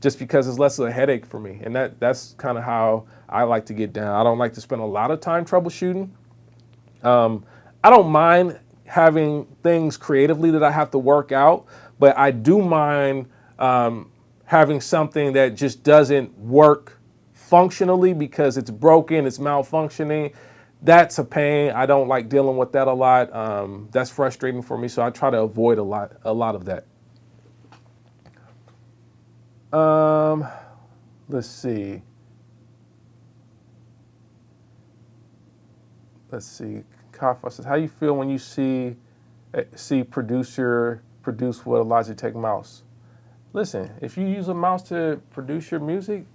just because it's less of a headache for me. And that's kind of how I like to get down. I don't like to spend a lot of time troubleshooting. I don't mind having things creatively that I have to work out, but I do mind having something that just doesn't work functionally because it's broken, it's malfunctioning. That's a pain. I don't like dealing with that a lot. That's frustrating for me, so I try to avoid a lot of that. Let's see. Kafa says, how you feel when you see producer produce with a Logitech mouse? Listen, if you use a mouse to produce your music,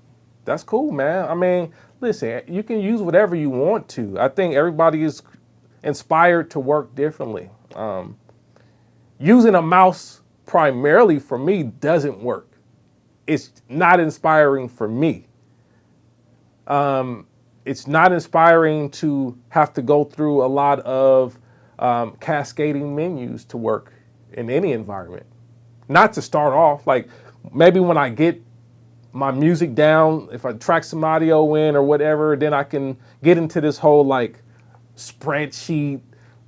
that's cool, man. I mean, listen, you can use whatever you want to. I think everybody is inspired to work differently. Using a mouse primarily for me doesn't work. It's not inspiring for me. It's not inspiring to have to go through a lot of cascading menus to work in any environment. Not to start off, like maybe when I get my music down, if I track some audio in or whatever, then I can get into this whole like spreadsheet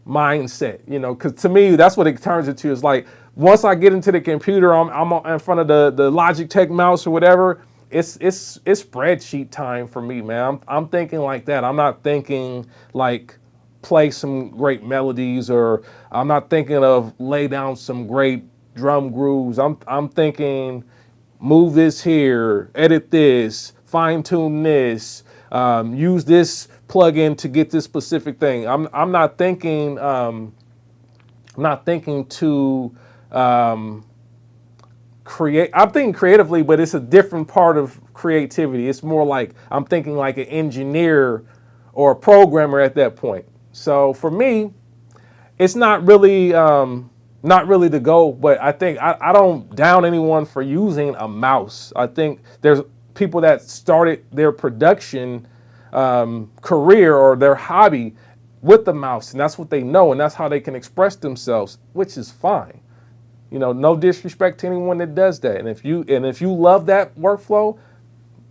mindset, because to me, that's what it turns into. Is like, once I get into the computer, I'm in front of the Logitech mouse or whatever, it's spreadsheet time for me, man. I'm thinking like that. I'm not thinking like play some great melodies, or I'm not thinking of lay down some great drum grooves. I'm thinking move this here, edit this, fine tune this, use this plugin to get this specific thing. I'm not thinking to create. I'm thinking creatively, but it's a different part of creativity. It's more like I'm thinking like an engineer or a programmer at that point. So for me, it's not really the goal, but I think I don't down anyone for using a mouse. I think there's people that started their production career or their hobby with the mouse, and that's what they know, and that's how they can express themselves, which is fine. No disrespect to anyone that does that. And if you love that workflow,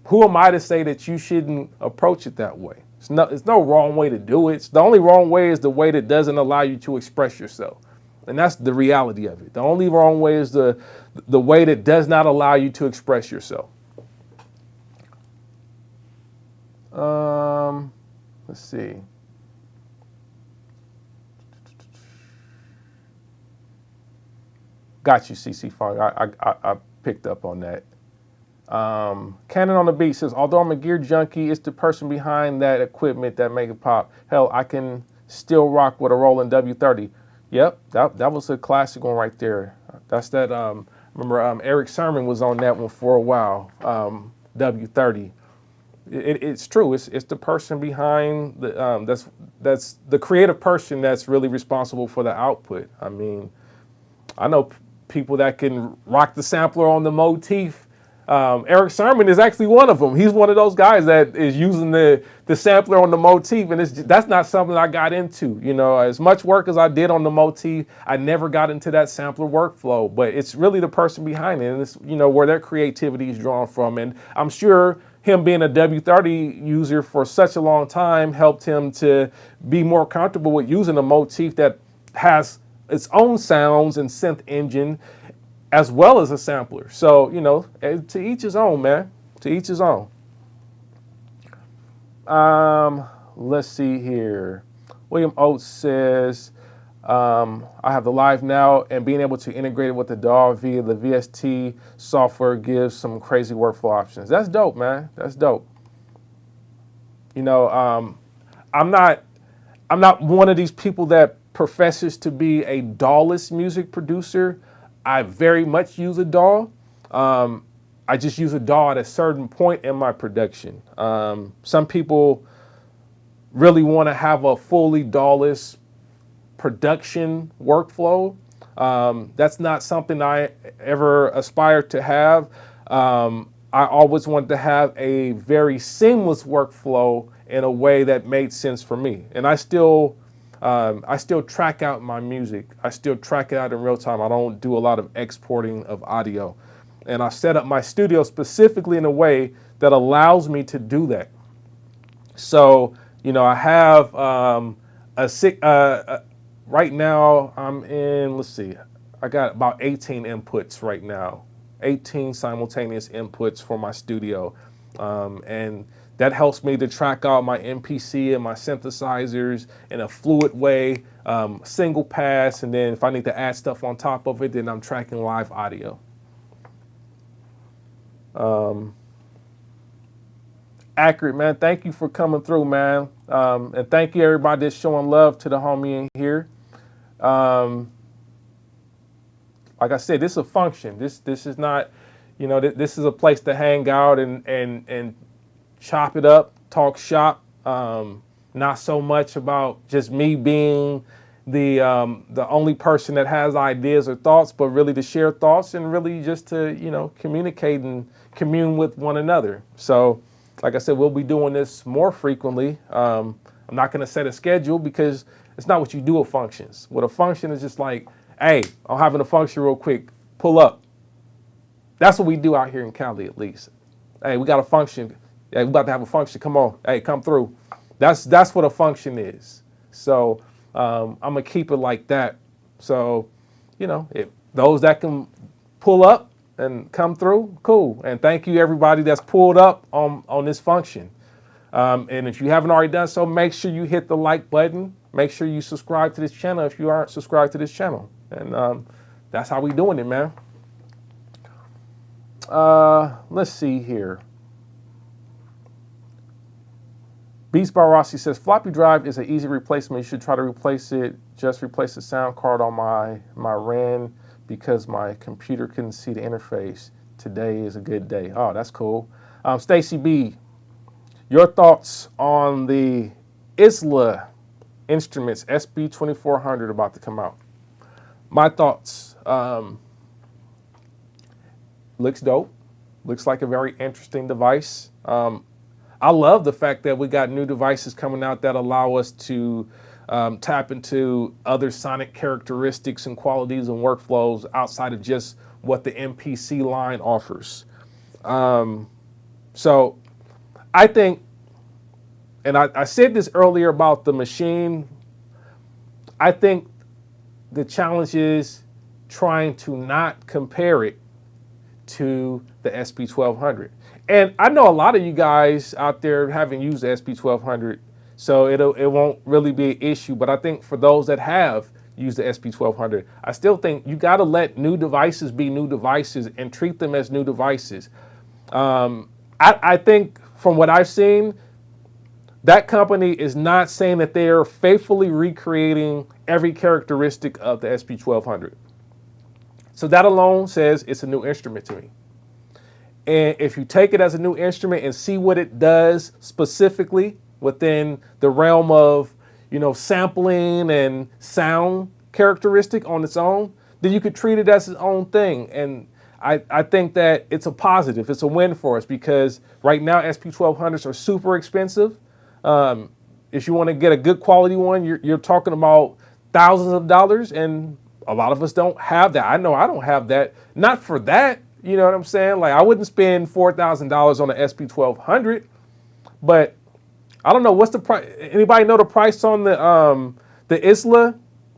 who am I to say that you shouldn't approach it that way? It's no wrong way to do it. The only wrong way is the way that doesn't allow you to express yourself. And that's the reality of it. The only wrong way is the way that does not allow you to express yourself. Let's see. Got you, CC Funk. I picked up on that. Cannon on the Beat says, although I'm a gear junkie, it's the person behind that equipment that make it pop. Hell, I can still rock with a Roland W30. Yep, that was a classic one right there. That's that. Remember, Eric Sermon was on that one for a while. W30. It's true. It's the person behind the that's the creative person that's really responsible for the output. I mean, I know people that can rock the sampler on the motif. Eric Sermon is actually one of them. He's one of those guys that is using the sampler on the motif, and that's not something I got into. You know, as much work as I did on the motif, I never got into that sampler workflow. But it's really the person behind it, and it's, you know, where their creativity is drawn from. And I'm sure him being a W30 user for such a long time helped him to be more comfortable with using a motif that has its own sounds and synth engine, as well as a sampler. So, you know, to each his own, man. To each his own. Let's see here. William Oates says, I have the Live Now, and being able to integrate it with the DAW via the VST software gives some crazy workflow options. That's dope, man. That's dope. You know, I'm not one of these people that professes to be a DAW-less music producer. I very much use a DAW. I just use a DAW at a certain point in my production. Some people really want to have a fully DAW-less production workflow. That's not something I ever aspired to have. I always wanted to have a very seamless workflow in a way that made sense for me. And I still track out my music. I still track it out in real time. I don't do a lot of exporting of audio. And I set up my studio specifically in a way that allows me to do that. So, you know, I have right now I'm in, let's see, I got about 18 inputs right now, 18 simultaneous inputs for my studio. And that helps me to track out my MPC and my synthesizers in a fluid way, single pass, and then if I need to add stuff on top of it, then I'm tracking live audio. Accurate, man. Thank you for coming through, man. And thank you everybody that's showing love to the homie in here. Like I said, this is a function. This is not, you know, this is a place to hang out and chop it up, talk shop. Not so much about just me being the only person that has ideas or thoughts, but really to share thoughts and really just to, you know, communicate and commune with one another. So, like I said, we'll be doing this more frequently. I'm not going to set a schedule because it's not what you do at functions. What a function is just like, hey, I'm having a function real quick, pull up. That's what we do out here in Cali, at least. Hey, we got a function. Hey, we about to have a function. Come on. Hey, come through. That's what a function is. So I'm going to keep it like that. So, you know, if those that can pull up and come through, cool. And thank you, everybody that's pulled up on this function. And if you haven't already done so, make sure you hit the like button. Make sure you subscribe to this channel if you aren't subscribed to this channel. And that's how we doing it, man. Let's see here. Beast Bar Rossi says, floppy drive is an easy replacement. You should try to replace it. Just replace the sound card on my RAN because my computer couldn't see the interface. Today is a good day. Oh, that's cool. Stacy B, your thoughts on the Isla Instruments SB2400 about to come out? My thoughts. Looks dope. Looks like a very interesting device. I love the fact that we got new devices coming out that allow us to tap into other sonic characteristics and qualities and workflows outside of just what the MPC line offers. So I think, and I said this earlier about the machine, I think the challenge is trying to not compare it to the SB1200. And I know a lot of you guys out there haven't used the SB1200, so it won't really be an issue. But I think for those that have used the SB1200, I still think you got to let new devices be new devices and treat them as new devices. I think from what I've seen, that company is not saying that they are faithfully recreating every characteristic of the SP1200. So that alone says it's a new instrument to me. And if you take it as a new instrument and see what it does specifically within the realm of, sampling and sound characteristic on its own, then you could treat it as its own thing. And I think that it's a positive. It's a win for us because right now SP1200s are super expensive. If you want to get a good quality one, you're talking about thousands of dollars, and a lot of us don't have that. I know I don't have that. Not for that. You know what I'm saying? Like, I wouldn't spend $4,000 on an SP1200, but I don't know what's the price. Anybody know the price on the Isla?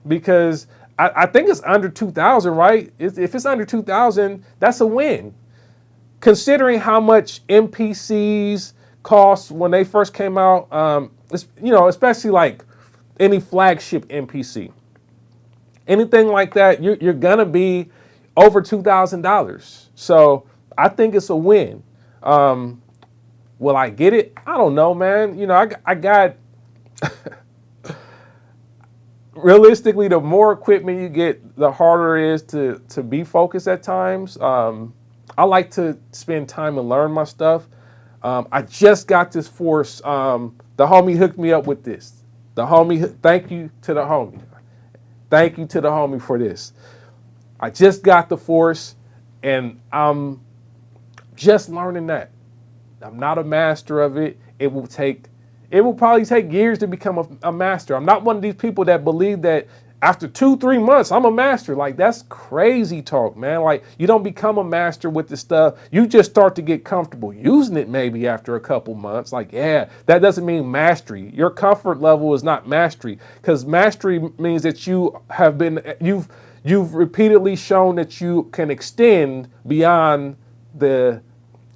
Because I think it's under 2,000, right? If it's under 2,000, that's a win. Considering how much MPCs cost when they first came out, especially like any flagship MPC, anything like that, you're gonna be over $2,000. So I think it's a win. Will I get it? I don't know, man. I got realistically, the more equipment you get, the harder it is to be focused at times. I like to spend time and learn my stuff. I just got this Force. The homie hooked me up with this. Thank you to the homie. Thank you to the homie for this. I just got the Force, and I'm just learning that. I'm not a master of it. It will probably take years to become a master. I'm not one of these people that believe that after 2-3 months, I'm a master. Like, that's crazy talk, man. Like, you don't become a master with this stuff. You just start to get comfortable using it maybe after a couple months. Like, yeah, that doesn't mean mastery. Your comfort level is not mastery, because mastery means that you've repeatedly shown that you can extend beyond the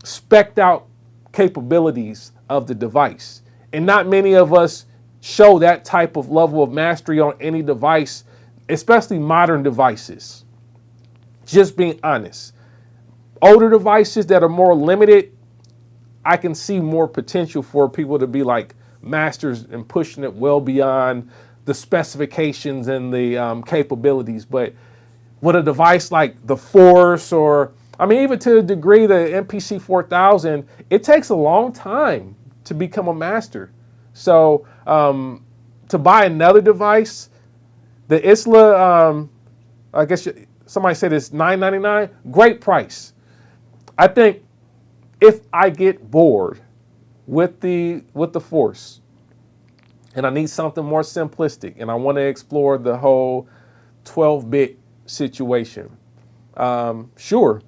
spec'd out capabilities of the device. And not many of us show that type of level of mastery on any device, especially modern devices. Just being honest. Older devices that are more limited, I can see more potential for people to be like masters and pushing it well beyond the specifications and the capabilities. But with a device like the Force, or even to a degree the MPC4000, it takes a long time to become a master. So to buy another device, the Isla, I guess somebody said it's $999. Great price. I think if I get bored with the Force and I need something more simplistic and I want to explore the whole 12-bit situation, sure.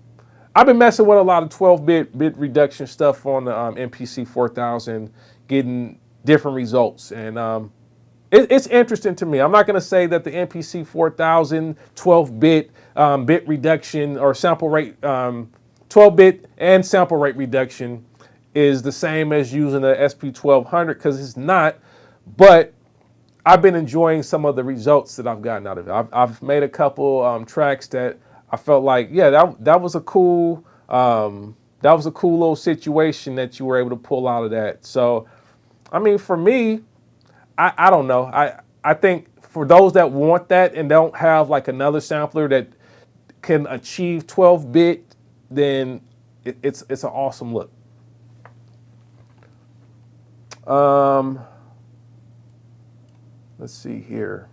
I've been messing with a lot of 12-bit reduction stuff on the MPC4000, getting different results, and it's interesting to me. I'm not going to say that the MPC4000 12-bit bit reduction or sample rate, 12-bit and sample rate reduction is the same as using the SP1200, because it's not. But I've been enjoying some of the results that I've gotten out of it. I've made a couple tracks that I felt like, yeah, that was a cool little situation that you were able to pull out of that. So, for me, I don't know. I think for those that want that and don't have like another sampler that can achieve 12-bit, then it's an awesome look. Let's see here.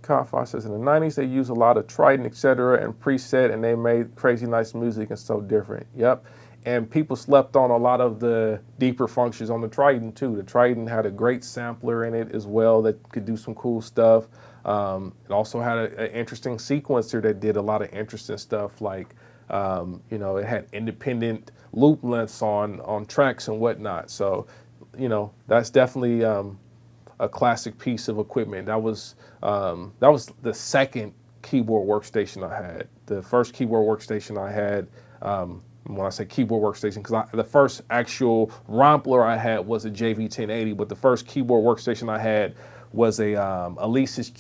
Kaffa says in the 90s they used a lot of Triton, etc., and preset, and they made crazy nice music and so different. Yep. And people slept on a lot of the deeper functions on the Triton too. The Triton had a great sampler in it as well that could do some cool stuff. It also had an interesting sequencer that did a lot of interesting stuff, like it had independent loop lengths on tracks and whatnot. So, that's definitely a classic piece of equipment. That was the second keyboard workstation I had. The first keyboard workstation I had When I say keyboard workstation, because the first actual Rompler I had was a JV1080, but the first keyboard workstation I had was a Alesis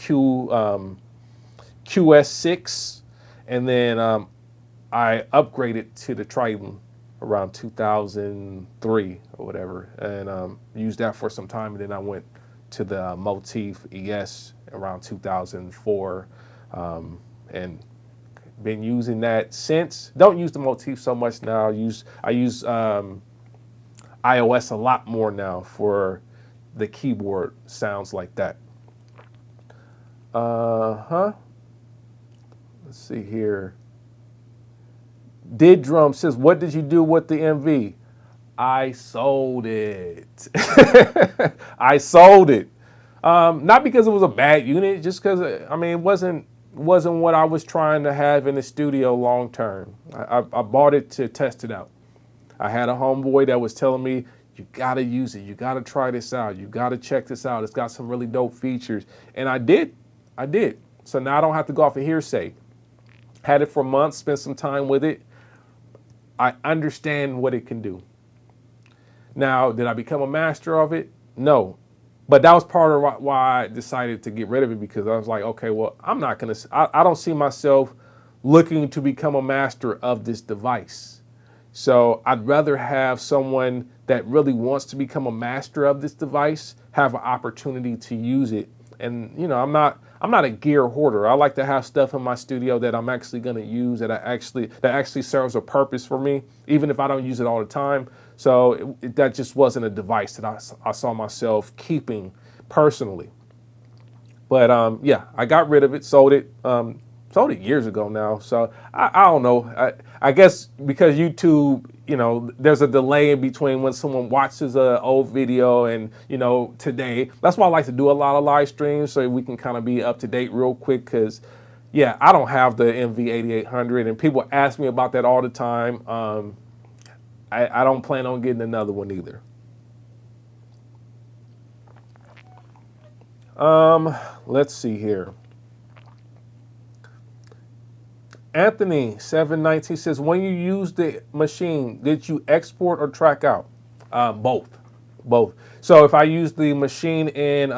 QS6, and then I upgraded to the Triton around 2003 or whatever, and used that for some time, and then I went to the Motif ES around 2004, and been using that since. Don't use the Motif so much now. I use iOS a lot more now for the keyboard sounds like that. Let's see here. Did Drum says, what did you do with the MV? I sold it. I sold it. Not because it was a bad unit, just because, I mean, it wasn't what I was trying to have in the studio long term. I bought it to test it out. I had a homeboy that was telling me, you gotta use it, you gotta try this out, you gotta check this out, it's got some really dope features. And I did. So now I don't have to go off of hearsay. Had it for months, spent some time with it. I understand what it can do. Now, did I become a master of it? No. But that was part of why I decided to get rid of it, because I was like, okay, well, I don't see myself looking to become a master of this device. So I'd rather have someone that really wants to become a master of this device have an opportunity to use it. And, you know, I'm not a gear hoarder. I like to have stuff in my studio that I'm actually going to use, that actually serves a purpose for me, even if I don't use it all the time. So that just wasn't a device that I saw myself keeping personally. But yeah, I got rid of it, sold it years ago now. So I don't know. I guess because YouTube, you know, there's a delay in between when someone watches an old video and, you know, today. That's why I like to do a lot of live streams, so we can kind of be up to date real quick. Because, yeah, I don't have the MV8800, and people ask me about that all the time. I don't plan on getting another one either. Let's see here. Anthony 719 says, when you use the machine, did you export or track out? Both. So if I use the machine in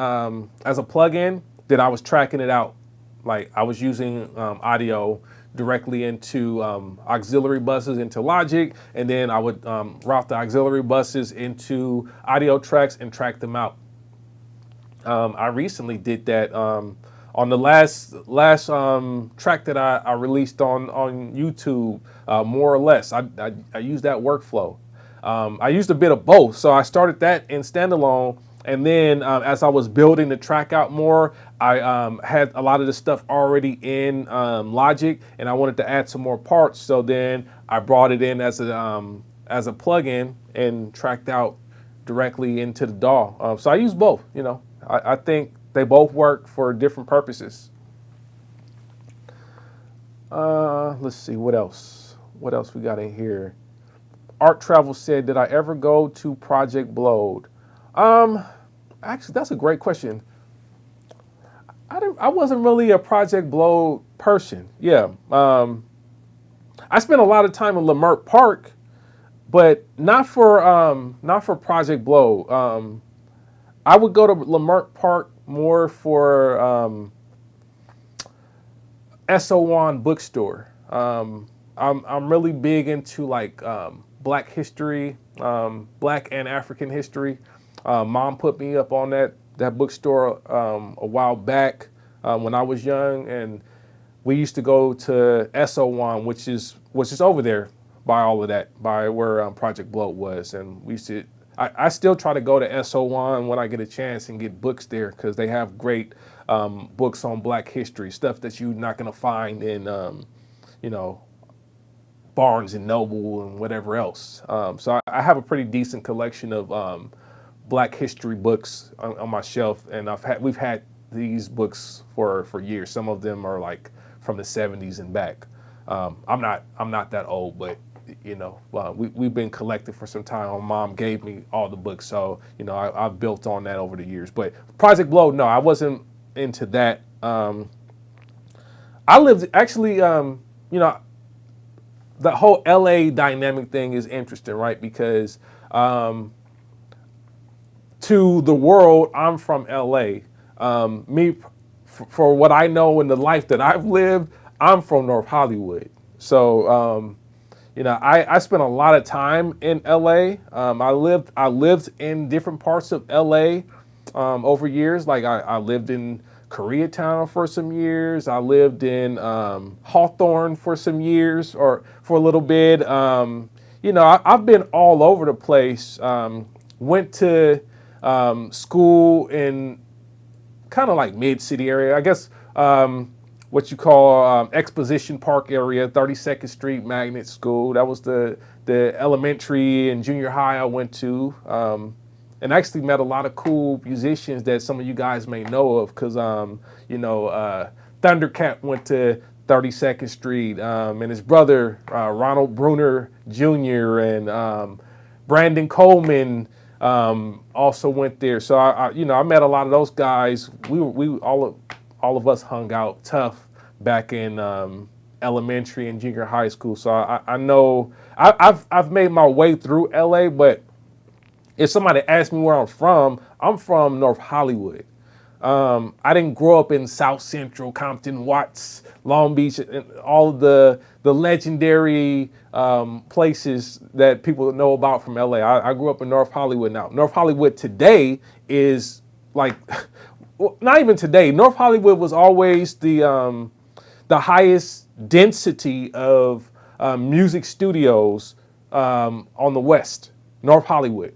as a plugin, then I was tracking it out. Like I was using audio directly into auxiliary buses into Logic, and then I would route the auxiliary buses into audio tracks and track them out. I recently did that on the last track that I released on YouTube, more or less. I used that workflow. I used a bit of both. So I started that in standalone, and then as I was building the track out more, I had a lot of the stuff already in Logic, and I wanted to add some more parts. So then I brought it in as a plugin and tracked out directly into the DAW. So I use both. You know, I think they both work for different purposes. Let's see, what else? What else we got in here? Art Travel said, did I ever go to Project Blowed? Actually, that's a great question. I wasn't really a Project Blowed person. Yeah. I spent a lot of time in Leimert Park, but not for Project Blowed. I would go to Leimert Park more for SO1 bookstore. I'm really big into like Black history, Black and African history. Mom put me up on that bookstore a while back when I was young, and we used to go to SO1, which is over there by all of that, by where Project Blowed was, and we used to. I still try to go to SO1 when I get a chance and get books there, because they have great books on Black history, stuff that you're not going to find in, you know, Barnes and Noble and whatever else. So I have a pretty decent collection of Black history books on my shelf, and we've had these books for years. Some of them are like from the 70s and back. I'm not that old, but you know, we've been collecting for some time. My mom gave me all the books, so you know, I've built on that over the years. But Project Blowed, no, I wasn't into that. I lived actually, you know, the whole LA dynamic thing is interesting, right? Because to the world, I'm from LA. For what I know in the life that I've lived, I'm from North Hollywood. So, I spent a lot of time in LA. I lived in different parts of LA over years. Like I lived in Koreatown for some years. I lived in Hawthorne for some years, or for a little bit. I've been all over the place. Went to school in kind of like mid-city area, I guess, what you call Exposition Park area, 32nd Street Magnet School. That was the elementary and junior high I went to, and actually met a lot of cool musicians that some of you guys may know of, because Thundercat went to 32nd Street, and his brother Ronald Bruner Jr. and Brandon Coleman also went there. So I met a lot of those guys. We all of us hung out tough back in elementary and junior high school. So I know I've made my way through LA, but if somebody asks me where I'm from North Hollywood. I didn't grow up in South Central, Compton, Watts, Long Beach, and all of the legendary places that people know about from LA. I grew up in North Hollywood. Now, North Hollywood today is like, well, not even today. North Hollywood was always the highest density of music studios on the West, North Hollywood.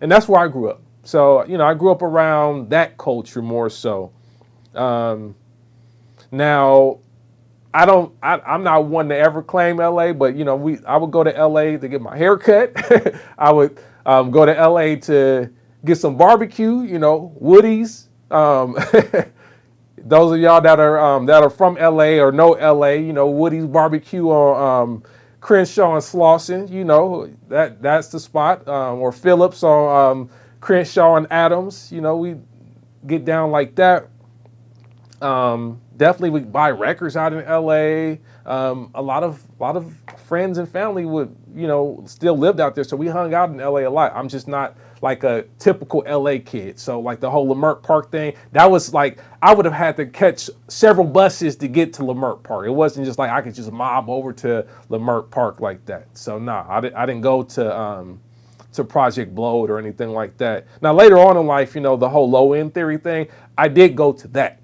And that's where I grew up. So, I grew up around that culture more so. Now, I'm not one to ever claim LA, but I would go to LA to get my hair cut. I would go to LA to get some barbecue, Woody's. Those of y'all that are from LA or know LA, Woody's barbecue on Crenshaw and Slauson, that's the spot. Or Phillips on Crenshaw and Adams, we get down like that. Definitely we buy records out in LA. A lot of friends and family would, still lived out there. So we hung out in LA a lot. I'm just not like a typical LA kid. So like the whole Leimert Park thing, that was like, I would have had to catch several buses to get to Leimert Park. It wasn't just like I could just mob over to Leimert Park like that. So I didn't go to Project Blowed or anything like that. Now later on in life, the whole low end theory thing, I did go to that.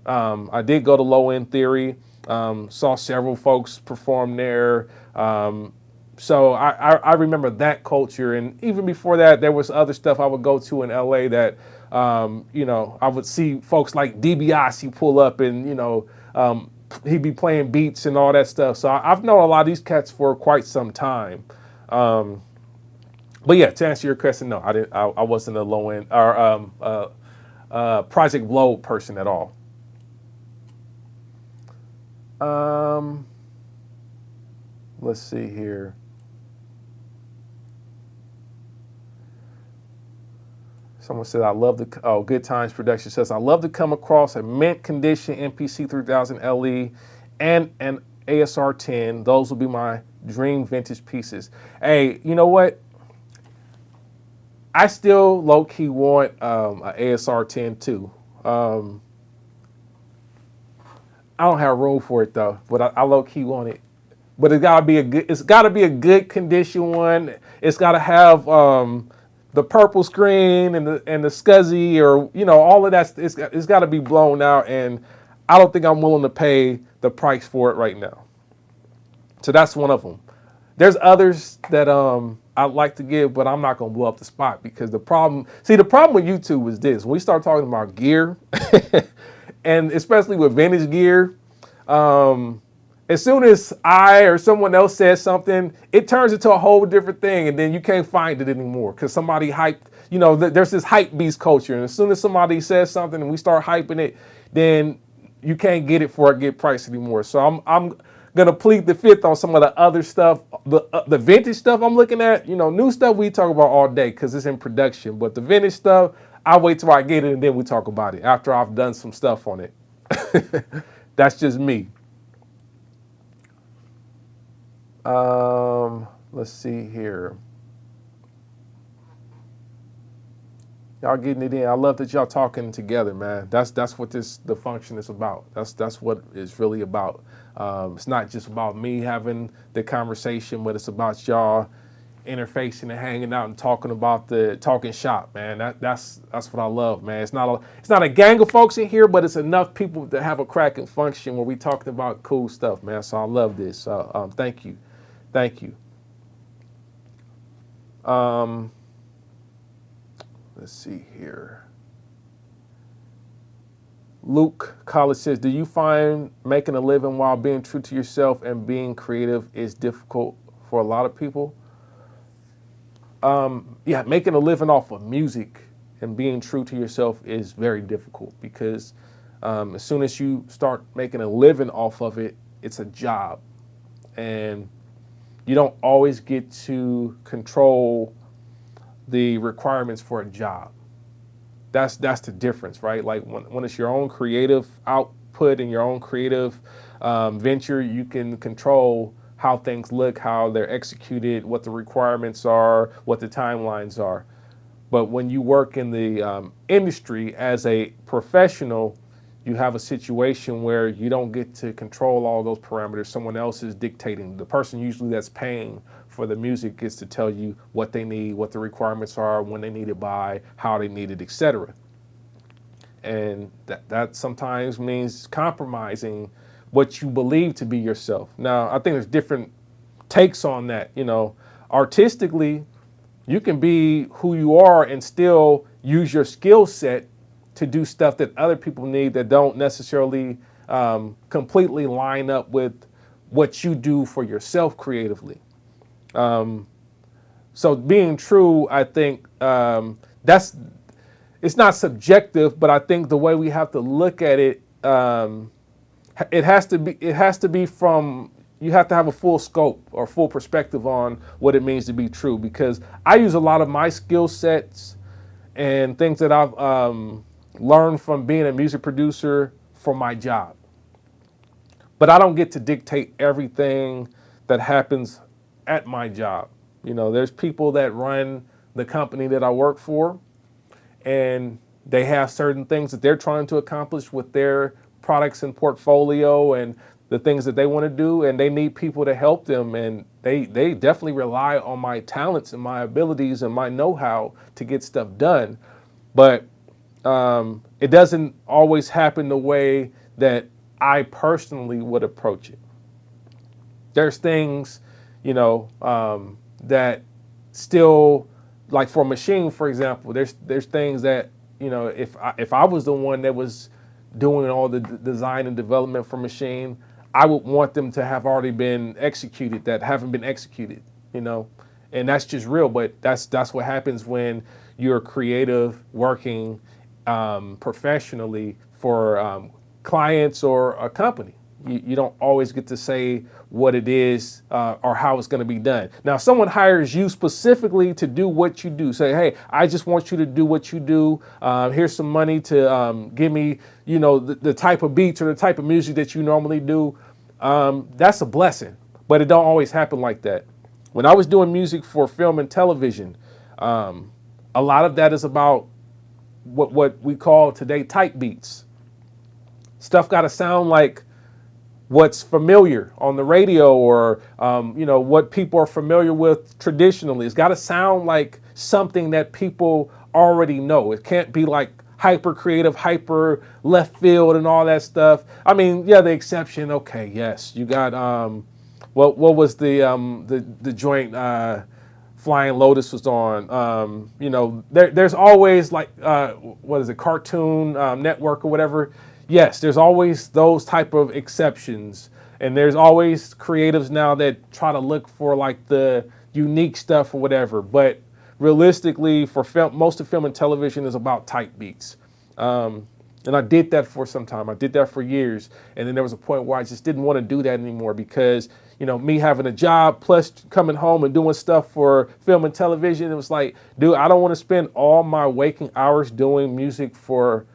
I did go to Low End Theory, saw several folks perform there. So I remember that culture. And even before that, there was other stuff I would go to in LA that, I would see folks like DiBiase pull up and, he'd be playing beats and all that stuff. So I've known a lot of these cats for quite some time. But yeah, to answer your question, no, I wasn't a low end or Project Blow person at all. Let's see here. Someone said, Good Times Production says, I love to come across a mint condition MPC4000 LE and an ASR 10. Those will be my dream vintage pieces. Hey, you know what? I still low-key want an ASR 10 too. I don't have room for it though, but I low-key want it. But it's gotta be a good condition one. It's gotta have the purple screen and the SCSI, or all of that. It's gotta be blown out, and I don't think I'm willing to pay the price for it right now. So that's one of them. There's others that I'd like to give, but I'm not gonna blow up the spot, because the problem with YouTube is this: when we start talking about gear, and especially with vintage gear, as soon as I or someone else says something, it turns into a whole different thing, and then you can't find it anymore because somebody hyped. There's this hype beast culture, and as soon as somebody says something and we start hyping it, then you can't get it for a good price anymore. So I'm gonna plead the fifth on some of the other stuff, the vintage stuff I'm looking at. New stuff we talk about all day because it's in production, but the vintage stuff, I'll wait till I get it and then we talk about it after I've done some stuff on it. That's just me. Let's see here. Y'all getting it in. I love that y'all talking together, man. That's what the function is about. That's what it's really about. It's not just about me having the conversation, but it's about y'all interfacing and hanging out and talking about the talking shop, man. That's what I love, man. It's not a gang of folks in here, but it's enough people to have a cracking function where we talking about cool stuff, man. So I love this. So thank you. Let's see here. Luke College says, do you find making a living while being true to yourself and being creative is difficult for a lot of people? Yeah, making a living off of music and being true to yourself is very difficult because as soon as you start making a living off of it, it's a job. And you don't always get to control the requirements for a job. That's the difference, right? Like when it's your own creative output and your own creative venture, you can control how things look, how they're executed, what the requirements are, what the timelines are. But when you work in the industry as a professional, you have a situation where you don't get to control all those parameters. Someone else is dictating. The person usually that's paying for the music gets to tell you what they need, what the requirements are, when they need it by, how they need it, etc. And that sometimes means compromising what you believe to be yourself. Now, I think there's different takes on that. You know, artistically, you can be who you are and still use your skill set to do stuff that other people need that don't necessarily completely line up with what you do for yourself creatively. So being true, I think it's not subjective, but I think the way we have to look at it, it has to be from, you have to have a full scope or full perspective on what it means to be true, because I use a lot of my skill sets and things that I've learned from being a music producer for my job. But I don't get to dictate everything that happens at my job. You know, there's people that run the company that I work for, and they have certain things that they're trying to accomplish with their products and portfolio and the things that they want to do, and they need people to help them, and they definitely rely on my talents and my abilities and my know-how to get stuff done. But it doesn't always happen the way that I personally would approach it. There's things, you know, that still, like for Machine, for example, there's things that, you know, if I was the one that was doing all the design and development for Machine, I would want them to have already been executed that haven't been executed, you know, and that's just real. But that's what happens when you're creative, working professionally for clients or a company. You don't always get to say what it is or how it's going to be done. Now, if someone hires you specifically to do what you do, say, hey, I just want you to do what you do. Here's some money to give me, you know, the type of beats or the type of music that you normally do. That's a blessing, but it don't always happen like that. When I was doing music for film and television, a lot of that is about what we call today type beats. Stuff got to sound like what's familiar on the radio or, you know, what people are familiar with traditionally. It's got to sound like something that people already know. It can't be like hyper creative, hyper left field and all that stuff. I mean, yeah, the exception. Okay, yes, you got what was the joint Flying Lotus was on. You know, there's always like what is it, Cartoon Network or whatever. Yes, there's always those type of exceptions, and there's always creatives now that try to look for like the unique stuff or whatever. But realistically, for film, most of film and television is about type beats. And I did that for some time. I did that for years, and then there was a point where I just didn't want to do that anymore because, you know, me having a job plus coming home and doing stuff for film and television, it was like, dude, I don't want to spend all my waking hours doing music for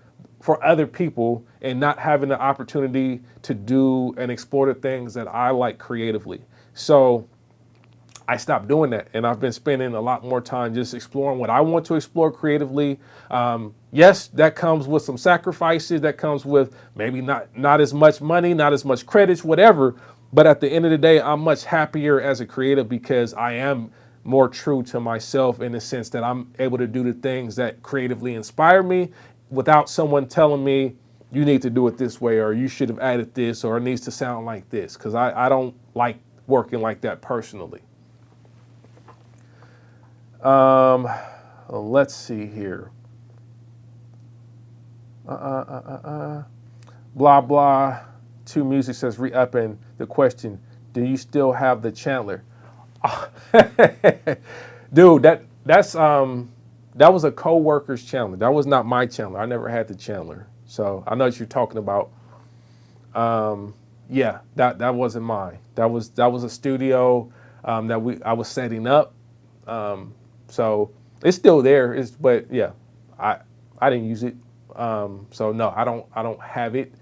other people and not having the opportunity to do and explore the things that I like creatively. So I stopped doing that, and I've been spending a lot more time just exploring what I want to explore creatively. Yes, that comes with some sacrifices. That comes with maybe not as much money, not as much credits, whatever. But at the end of the day, I'm much happier as a creative because I am more true to myself in the sense that I'm able to do the things that creatively inspire me without someone telling me, you need to do it this way, or you should have added this, or it needs to sound like this, because I don't like working like that personally. Let's see here. Blah, blah. 2 Music says, re-upping the question, do you still have the Chandler? Dude, that was a co-worker's Chandler. That was not my Chandler. I never had the Chandler. So I know what you're talking about. Yeah, that wasn't mine. That was a studio that I was setting up. So it's still there. But yeah, I didn't use it. So no, I don't have it.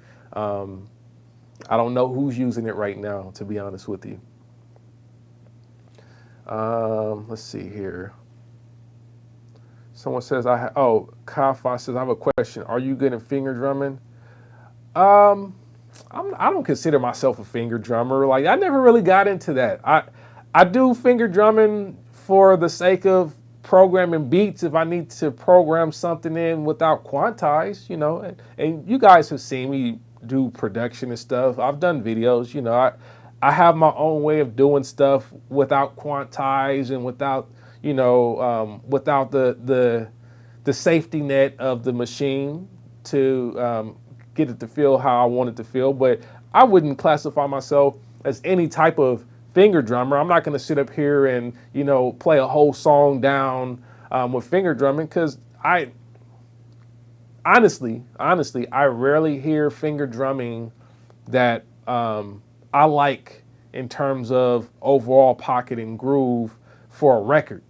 I don't know who's using it right now, to be honest with you. Let's see here. Someone says, Kafa says, I have a question. Are you good at finger drumming? I don't consider myself a finger drummer. Like, I never really got into that. I do finger drumming for the sake of programming beats if I need to program something in without quantize, and you guys have seen me do production and stuff. I've done videos, I have my own way of doing stuff without quantize and without, without the safety net of the machine to get it to feel how I want it to feel. But I wouldn't classify myself as any type of finger drummer. I'm not going to sit up here and, play a whole song down with finger drumming, because honestly, I rarely hear finger drumming that I like in terms of overall pocket and groove for a record.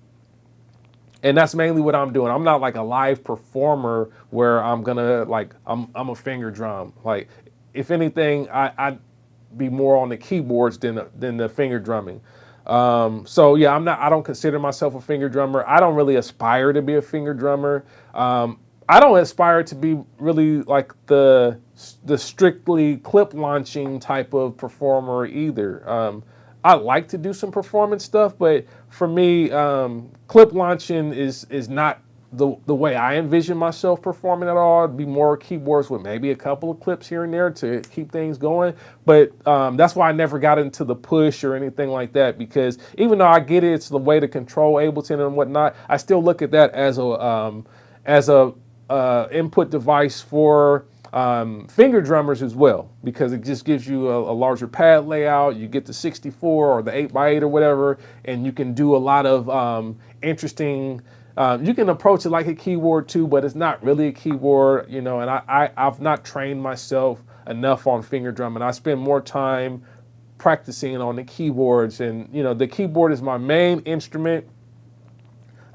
And that's mainly what I'm doing. I'm not like a live performer where I'm gonna I'm a finger drum. Like, if anything, I'd be more on the keyboards than the finger drumming. So yeah, I don't consider myself a finger drummer. I don't really aspire to be a finger drummer. I don't aspire to be really like the strictly clip launching type of performer either. I like to do some performance stuff, but for me, clip launching is not the way I envision myself performing at all. It'd be more keyboards with maybe a couple of clips here and there to keep things going. But that's why I never got into the push or anything like that, because even though I get it, it's the way to control Ableton and whatnot, I still look at that as a input device for finger drummers as well, because it just gives you a larger pad layout. You get the 64 or the 8x8 or whatever, and you can do a lot of interesting. You can approach it like a keyboard too, but it's not really a keyboard, and I've not trained myself enough on finger drumming. I spend more time practicing on the keyboards, and the keyboard is my main instrument.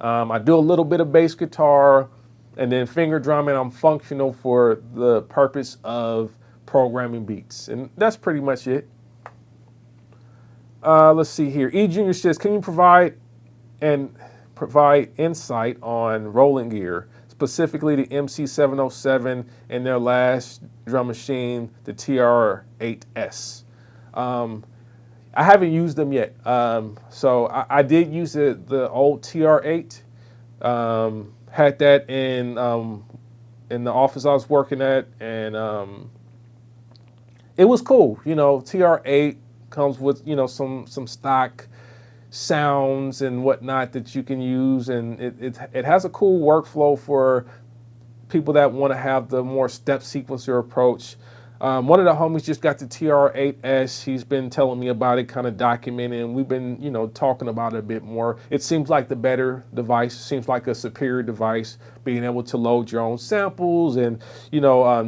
I do a little bit of bass guitar. And then finger drumming, I'm functional for the purpose of programming beats. And that's pretty much it. Let's see here. E Junior says, can you provide insight on rolling gear, specifically the MC707 and their last drum machine, the TR8S? I haven't used them yet. So I did use the old TR8. Had that in the office I was working at, and it was cool. TR8 comes with some stock sounds and whatnot that you can use, and it has a cool workflow for people that want to have the more step sequencer approach. One of the homies just got the TR8S. He's been telling me about it, kind of documenting, and we've been, talking about it a bit more. It seems like the better device. It seems like a superior device, being able to load your own samples and,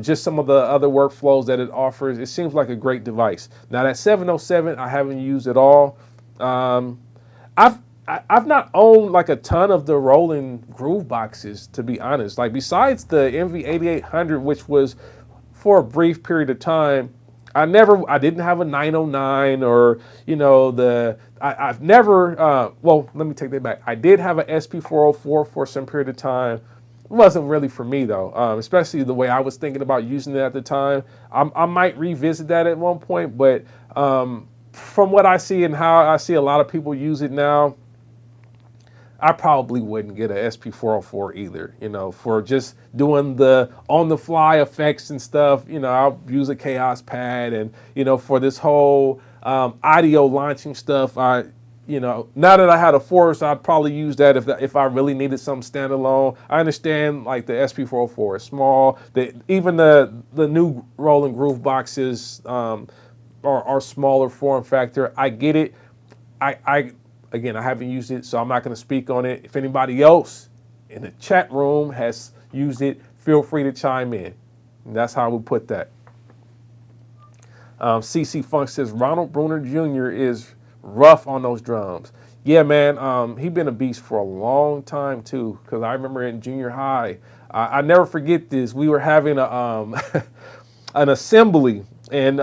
just some of the other workflows that it offers. It seems like a great device. Now that 707, I haven't used at all. I've not owned like a ton of the rolling groove boxes, to be honest. Like, besides the MV8800, which was for a brief period of time, I didn't have a 909 or, I've never, well, let me take that back. I did have an SP404 for some period of time. It wasn't really for me though, especially the way I was thinking about using it at the time. I might revisit that at one point, but from what I see and how I see a lot of people use it now, I probably wouldn't get a SP404 either, for just doing the on-the-fly effects and stuff. I'll use a Chaos pad, and, for this whole audio launching stuff, now that I had a Force, I'd probably use that if I really needed something standalone. I understand, like, the SP404 is small. Even the new rolling groove boxes are smaller form factor. I get it. Again, I haven't used it, so I'm not going to speak on it. If anybody else in the chat room has used it, feel free to chime in. And that's how we put that. CC Funk says, Ronald Bruner Jr. is rough on those drums. Yeah, man, he been a beast for a long time, too, because I remember in junior high, I never forget this. We were having an assembly, and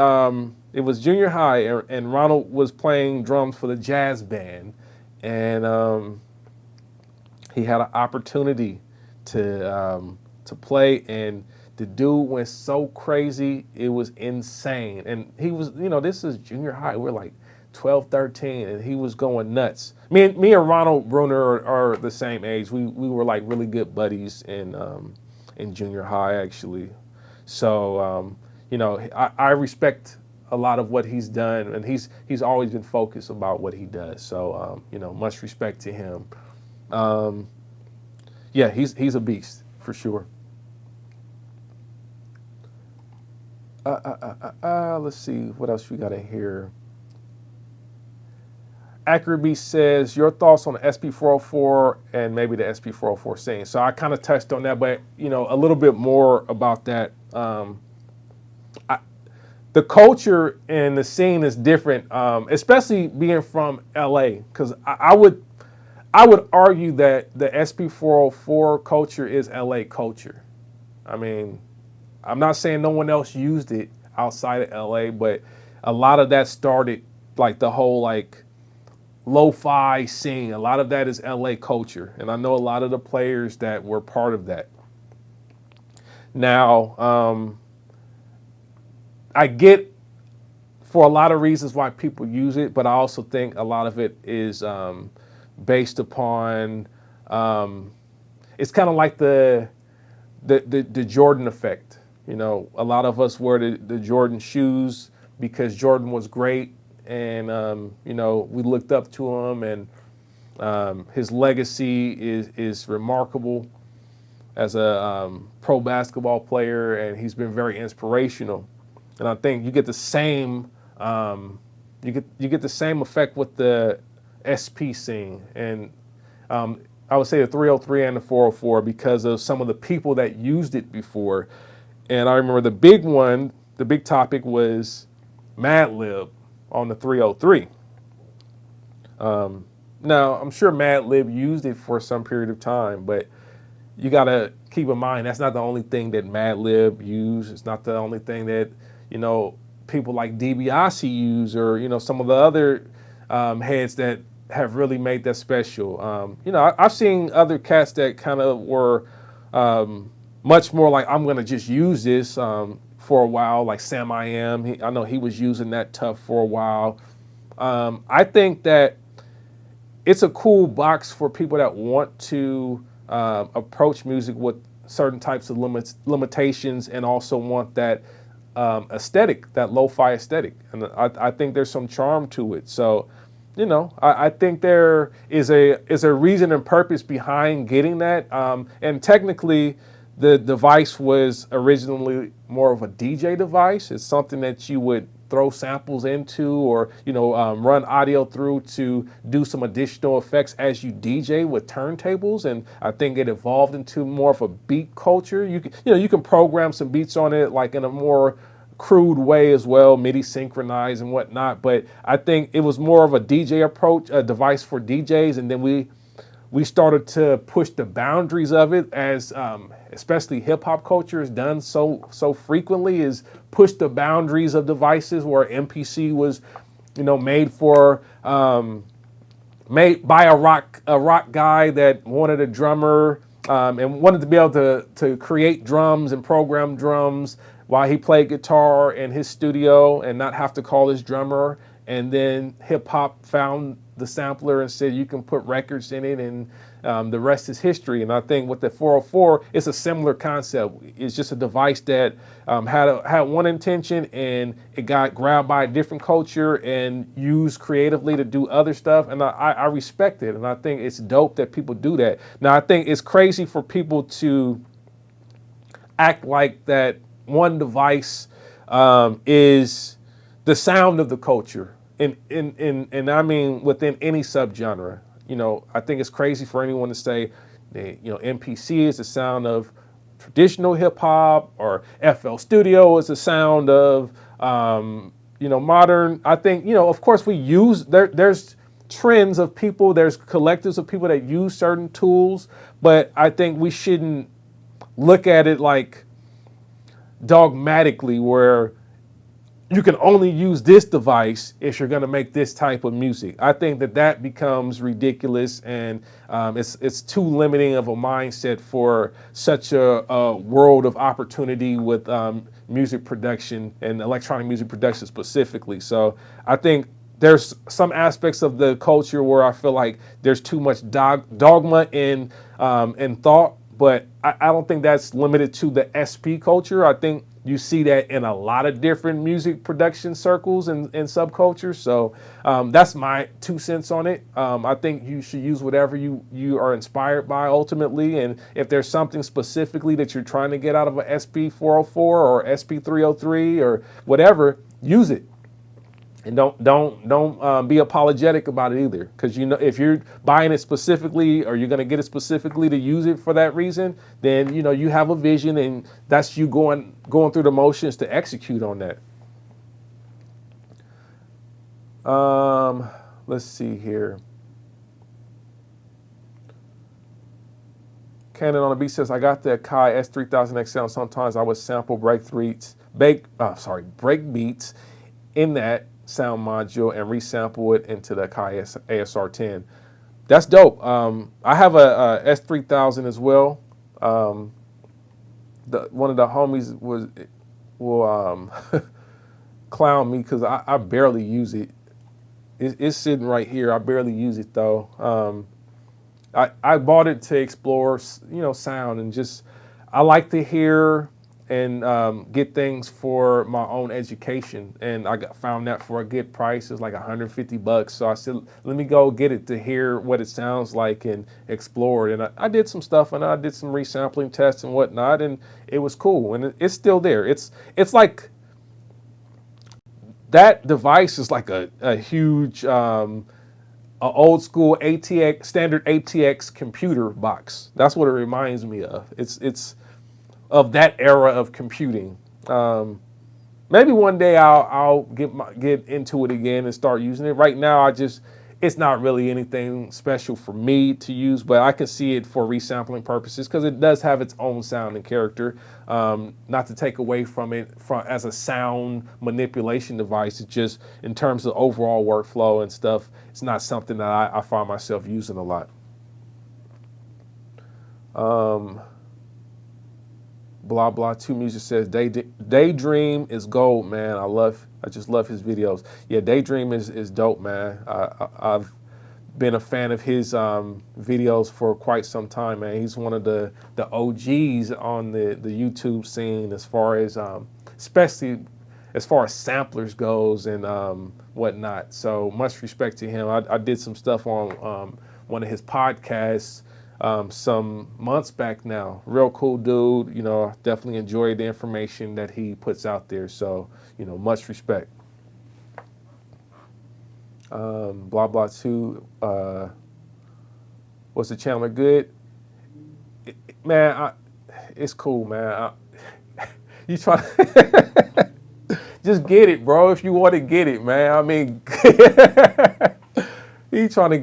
it was junior high, and Ronald was playing drums for the jazz band, and he had an opportunity to play, and the dude went so crazy, it was insane. And he was, this is junior high. We're like 12, 13, and he was going nuts. Me and Ronald Bruner are the same age. We were like really good buddies in junior high, actually. So, I respect a lot of what he's done, and he's always been focused about what he does. So, much respect to him. Yeah, he's a beast for sure. Let's see what else we got in here. Accurate Beast says, your thoughts on the SP404 and maybe the SP404 scene. So I kind of touched on that, but a little bit more about that. The culture and the scene is different, especially being from LA, because I would argue that the SP404 culture is LA culture. I mean, I'm not saying no one else used it outside of LA, but a lot of that started, like, the whole, like, lo-fi scene. A lot of that is LA culture, and I know a lot of the players that were part of that. Now, I get for a lot of reasons why people use it, but I also think a lot of it is based upon, it's kind of like the Jordan effect. A lot of us wear the Jordan shoes because Jordan was great, and we looked up to him, and his legacy is remarkable as a pro basketball player, and he's been very inspirational. And I think you get the same you get the same effect with the SP scene, and I would say the 303 and the 404 because of some of the people that used it before. And I remember the big topic was Madlib on the 303. Now, I'm sure Madlib used it for some period of time, but you got to keep in mind that's not the only thing that Madlib used. It's not the only thing that, people like DiBiase use, or, some of the other heads that have really made that special. I've seen other cats that kind of were much more like, I'm going to just use this for a while, like Sam I Am. I know he was using that tough for a while. I think that it's a cool box for people that want to approach music with certain types of limitations, and also want that aesthetic, that lo-fi aesthetic. And I think there's some charm to it. So, I think there is a reason and purpose behind getting that. And technically, the device was originally more of a DJ device. It's something that you would throw samples into, or run audio through to do some additional effects as you DJ with turntables. And I think it evolved into more of a beat culture. You can program some beats on it, like in a more crude way as well, MIDI synchronized and whatnot. But I think it was more of a DJ approach, a device for DJs, and then we started to push the boundaries of it, as especially hip hop culture has done so frequently, is push the boundaries of devices, where MPC was made for made by a rock guy that wanted a drummer and wanted to be able to create drums and program drums while he played guitar in his studio and not have to call his drummer. And then hip hop found the sampler and said you can put records in it, and the rest is history. And I think with the 404, it's a similar concept. It's just a device that had one intention, and it got grabbed by a different culture and used creatively to do other stuff. And I respect it, and I think it's dope that people do that. Now, I think it's crazy for people to act like that one device is the sound of the culture. And I mean within any subgenre. I think it's crazy for anyone to say that, MPC is the sound of traditional hip hop, or FL Studio is the sound of modern. I think, of course we use there's trends of people, there's collectives of people that use certain tools, but I think we shouldn't look at it like dogmatically where you can only use this device if you're going to make this type of music. I think that becomes ridiculous, and it's too limiting of a mindset for such a world of opportunity with music production and electronic music production specifically. So I think there's some aspects of the culture where I feel like there's too much dogma in thought, but I don't think that's limited to the SP culture. I think you see that in a lot of different music production circles and subcultures. So that's my 2 cents on it. I think you should use whatever you are inspired by ultimately. And if there's something specifically that you're trying to get out of a SP404 or SP303 or whatever, use it. And don't be apologetic about it either, because if you're buying it specifically or you're going to get it specifically to use it for that reason, then you have a vision, and that's you going through the motions to execute on that. Let's see here. Cannon on the Beat says, I got the Kai S3000 XL. Sometimes I would sample break beats in that sound module and resample it into the Kai ASR10. That's dope. I have a S3000 as well. One of the homies will clown me because I barely use it. It's sitting right here. I barely use it though. I bought it to explore, sound, and just I like to hear and get things for my own education, and I found that for a good price. It's like $150. So I said, let me go get it to hear what it sounds like and explore it. And I did some stuff, and I did some resampling tests and whatnot, and it was cool. And it's still there. It's like that device is like a huge a old school ATX standard ATX computer box. That's what it reminds me of. It's of that era of computing. Maybe one day I'll get into it again and start using it. Right now, it's not really anything special for me to use, but I can see it for resampling purposes because it does have its own sound and character. Not to take away from it as a sound manipulation device. It's just in terms of overall workflow and stuff, it's not something that I find myself using a lot. Blah blah 2 Music says Daydream is gold, man. I just love his videos. Yeah, Daydream is dope, man. I've been a fan of his videos for quite some time, man. He's one of the OGs on the YouTube scene as far as especially as far as samplers goes and whatnot. So much respect to him. I did some stuff on one of his podcasts some months back now. Real cool dude, definitely enjoyed the information that he puts out there. So, much respect. Blah blah 2. What's the Chandler good? Man, it's cool, man. You try just get it, bro. If you want to get it, man. I mean, he trying to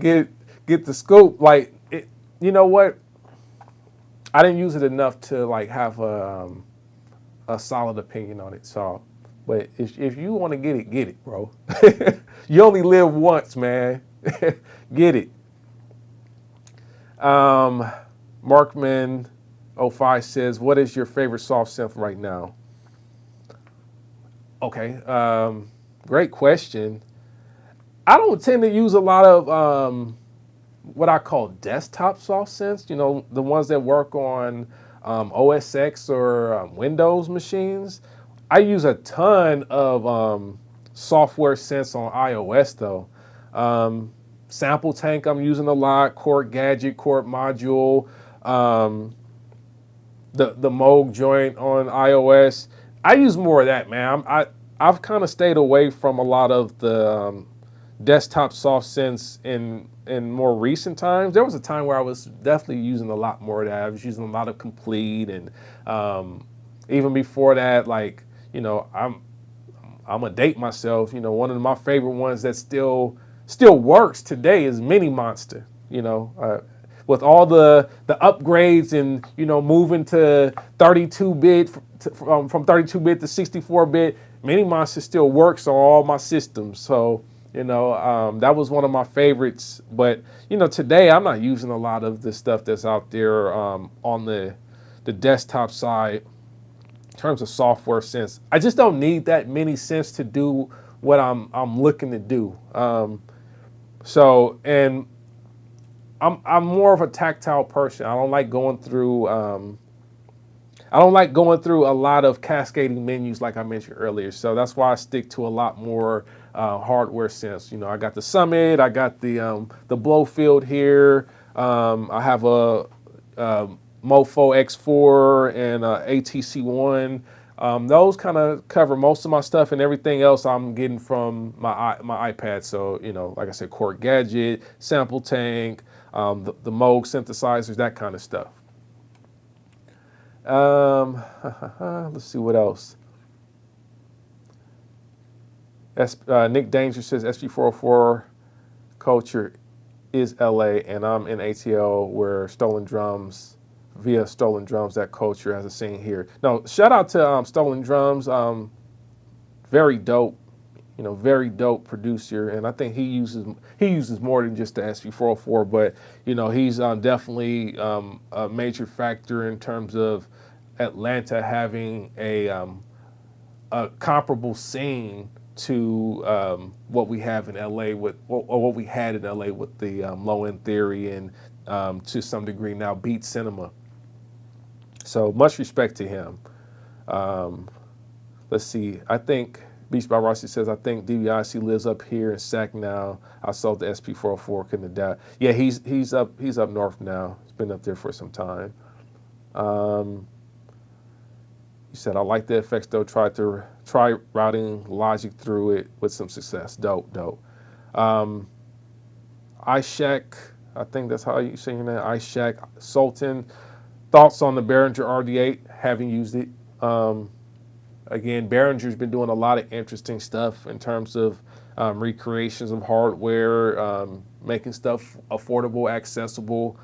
get the scoop. Like, you know what? I didn't use it enough to like have a solid opinion on it. So But if you want to get it, bro. You only live once, man. Get it. Markman05 says, what is your favorite soft synth right now? Okay, great question. I don't tend to use a lot of what I call desktop soft synths, you know, the ones that work on OS X or Windows machines. I use a ton of software synths on iOS though. Sample Tank I'm using a lot, Chord Gadget, Chord Module, the Moog joint on iOS. I use more of that, man. I've kind of stayed away from a lot of the desktop soft synths in more recent times. There was a time where I was definitely using a lot more of that. I was using a lot of Complete, and even before that, like, you know, I'm gonna date myself. You know, one of my favorite ones that still works today is Mini Monster. You know, with all the upgrades and, you know, moving to 32-bit from 32-bit to 64-bit, Mini Monster still works on all my systems. So, you know, that was one of my favorites. But, you know, today I'm not using a lot of the stuff that's out there on the desktop side in terms of software synths. I just don't need that many synths to do what I'm looking to do. So, and I'm more of a tactile person. I don't like going through a lot of cascading menus like I mentioned earlier. So that's why I stick to a lot more hardware synths. You know, I got the Summit, I got the Blowfield here. I have a Mofo X4 and ATC1. Those kind of cover most of my stuff, and everything else I'm getting from my iPad. So, you know, like I said, Chord Gadget, Sample Tank, the Moog synthesizers, that kind of stuff. Let's see what else. Nick Danger says SP404 culture is LA, and I'm in ATL where Stolen Drums, via Stolen Drums, that culture has a scene here. No, shout out to Stolen Drums, very dope, you know, very dope producer, and I think he uses more than just the SP404, but, you know, he's definitely a major factor in terms of Atlanta having a comparable scene to what we have in LA with, or what we had in LA with the Low End Theory and to some degree now Beat Cinema. So much respect to him. Let's see. I think Beach by Rossi says, I think DBIC lives up here in Sac now. I sold the SP404, couldn't have doubt. Yeah, he's up north now. He's been up there for some time. He said, I like the effects though. Try routing Logic through it with some success. Dope. iShack, I think that's how you say your name. iShack Sultan. Thoughts on the Behringer Rd8, having used it. Again, Behringer's been doing a lot of interesting stuff in terms of recreations of hardware, making stuff affordable, accessible.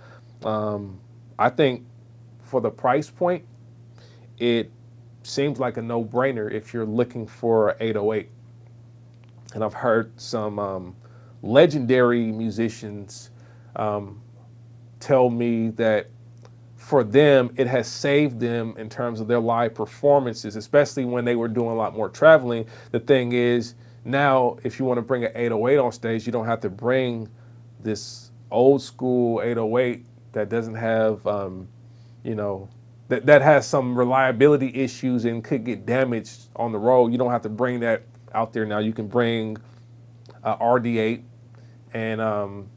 I think for the price point, it seems like a no-brainer if you're looking for 808. And I've heard some legendary musicians tell me that for them, it has saved them in terms of their live performances, especially when they were doing a lot more traveling. The thing is, now if you want to bring an 808 on stage, you don't have to bring this old school 808 that doesn't have, you know, that has some reliability issues and could get damaged on the road. You don't have to bring that out there now. You can bring a Rd8 and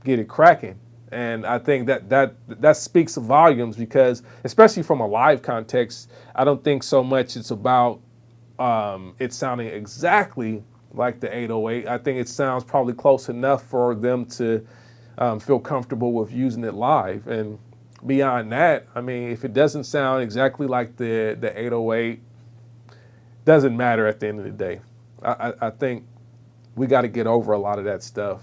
get it cracking. And I think that speaks volumes, because especially from a live context, I don't think so much it's about it sounding exactly like the 808. I think it sounds probably close enough for them to feel comfortable with using it live. And beyond that, I mean, if it doesn't sound exactly like the 808, doesn't matter at the end of the day. I think we got to get over a lot of that stuff.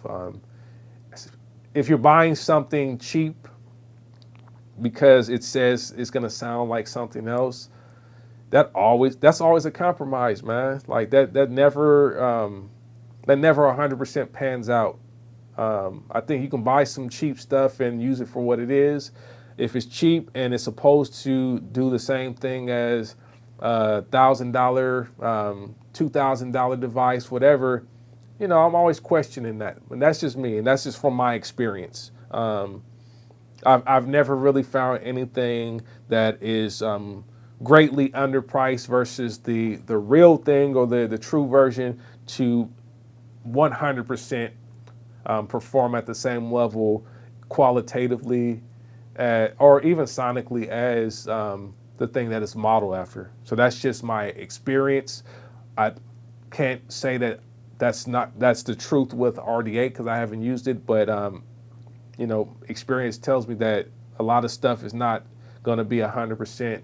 If you're buying something cheap because it says it's going to sound like something else, that's always a compromise, man. Like that never 100% pans out. I think you can buy some cheap stuff and use it for what it is. If it's cheap and it's supposed to do the same thing as $1,000, $2,000 device, whatever, I'm always questioning that. And that's just me, and that's just from my experience. I've never really found anything that is greatly underpriced versus the real thing or the true version to 100% perform at the same level qualitatively or even sonically as the thing that it's modeled after. So that's just my experience. I can't say that that's the truth with Rd8 because I haven't used it, but experience tells me that a lot of stuff is not going to be 100%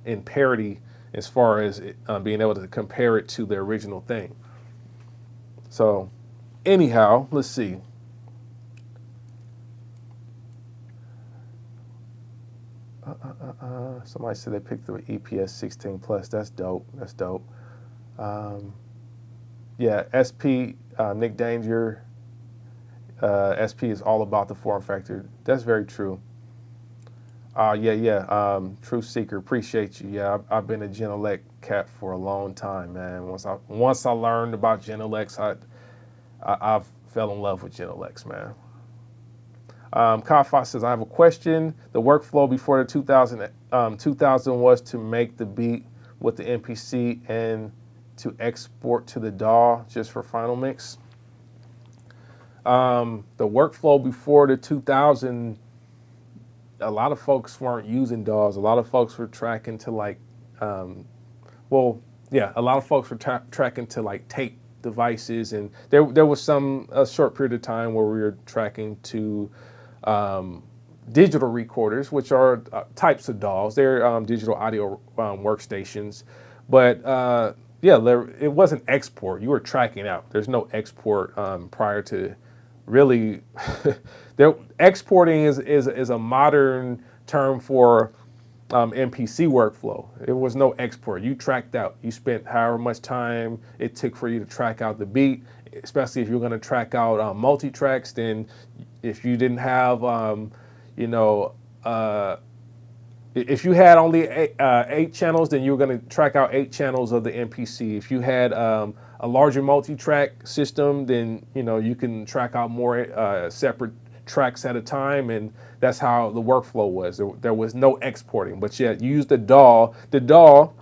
in parity as far as being able to compare it to the original thing. So anyhow, let's see. Somebody said they picked the EPS 16 Plus. That's dope. That's dope. Yeah, SP, Nick Danger, SP is all about the form factor. That's very true. Truth Seeker, appreciate you. Yeah, I've been a Genelec cat for a long time, man. Once I learned about Genelecs, I fell in love with Genelecs, man. Kyle Fox says, I have a question. The workflow before the 2000 was to make the beat with the MPC and to export to the DAW just for final mix. The workflow before the 2000, a lot of folks weren't using DAWs. A lot of folks were tracking to a lot of folks were tracking to like tape devices, and there was a short period of time where we were tracking to digital recorders, which are types of DAWs. They're digital audio workstations, but it wasn't export. You were tracking out. There's no export prior to really. Exporting is a modern term for MPC workflow. It was no export. You tracked out. You spent however much time it took for you to track out the beat, especially if you're going to track out multi-tracks. Then if you didn't have, if you had only eight channels, then you were going to track out 8 channels of the MPC. If you had a larger multi-track system, then you can track out more separate tracks at a time, and that's how the workflow was. There was no exporting, but yet you use the DAW. The DAW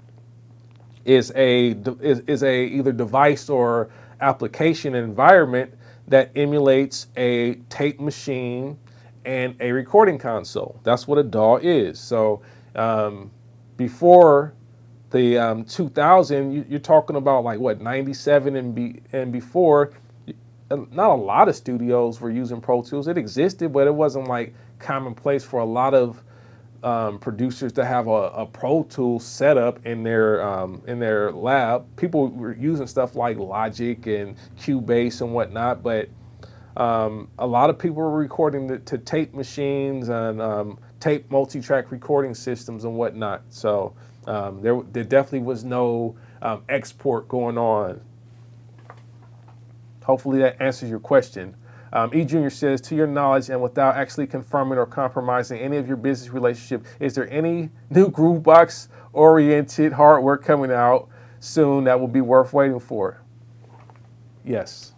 is a either device or application environment that emulates a tape machine and a recording console. That's what a DAW is. So before the 2000, you're talking about like what, 97 and before. Not a lot of studios were using Pro Tools. It existed, but it wasn't like commonplace for a lot of producers to have a Pro Tools setup in their lab. People were using stuff like Logic and Cubase and whatnot, but a lot of people were recording to tape machines and tape multi-track recording systems and whatnot. So there definitely was no export going on. Hopefully that answers your question. E. Jr. says, to your knowledge and without actually confirming or compromising any of your business relationship, is there any new groovebox-oriented hardware coming out soon that will be worth waiting for? Yes.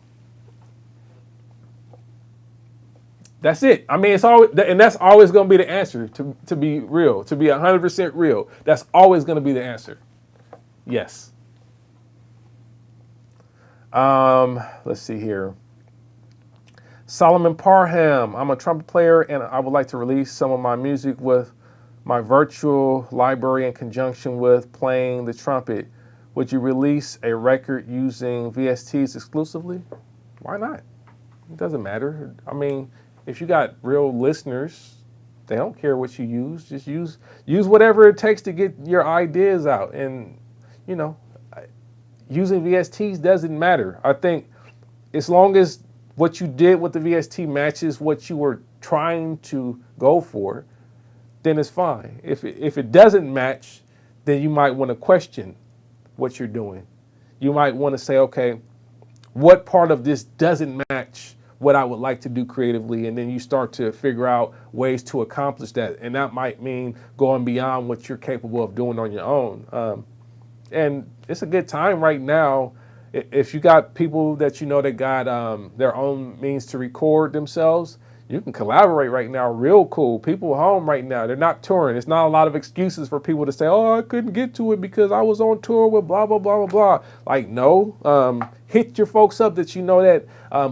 That's it. I mean, it's always, and that's always going to be the answer, to be real, to be 100% real. That's always going to be the answer. Yes. Let's see here. Solomon Parham, I'm a trumpet player and I would like to release some of my music with my virtual library in conjunction with playing the trumpet. Would you release a record using VSTs exclusively? Why not? It doesn't matter. I mean, if you got real listeners, they don't care what you use. Just use whatever it takes to get your ideas out. And, using VSTs doesn't matter. I think as long as what you did with the VST matches what you were trying to go for, then it's fine. If it doesn't match, then you might want to question what you're doing. You might want to say, okay, what part of this doesn't match what I would like to do creatively? And then you start to figure out ways to accomplish that. And that might mean going beyond what you're capable of doing on your own. And it's a good time right now. If you got people that you know that got their own means to record themselves, you can collaborate right now real cool. People home right now, they're not touring. It's not a lot of excuses for people to say, oh, I couldn't get to it because I was on tour with blah, blah, blah, blah, blah. Like, no, hit your folks up that you know that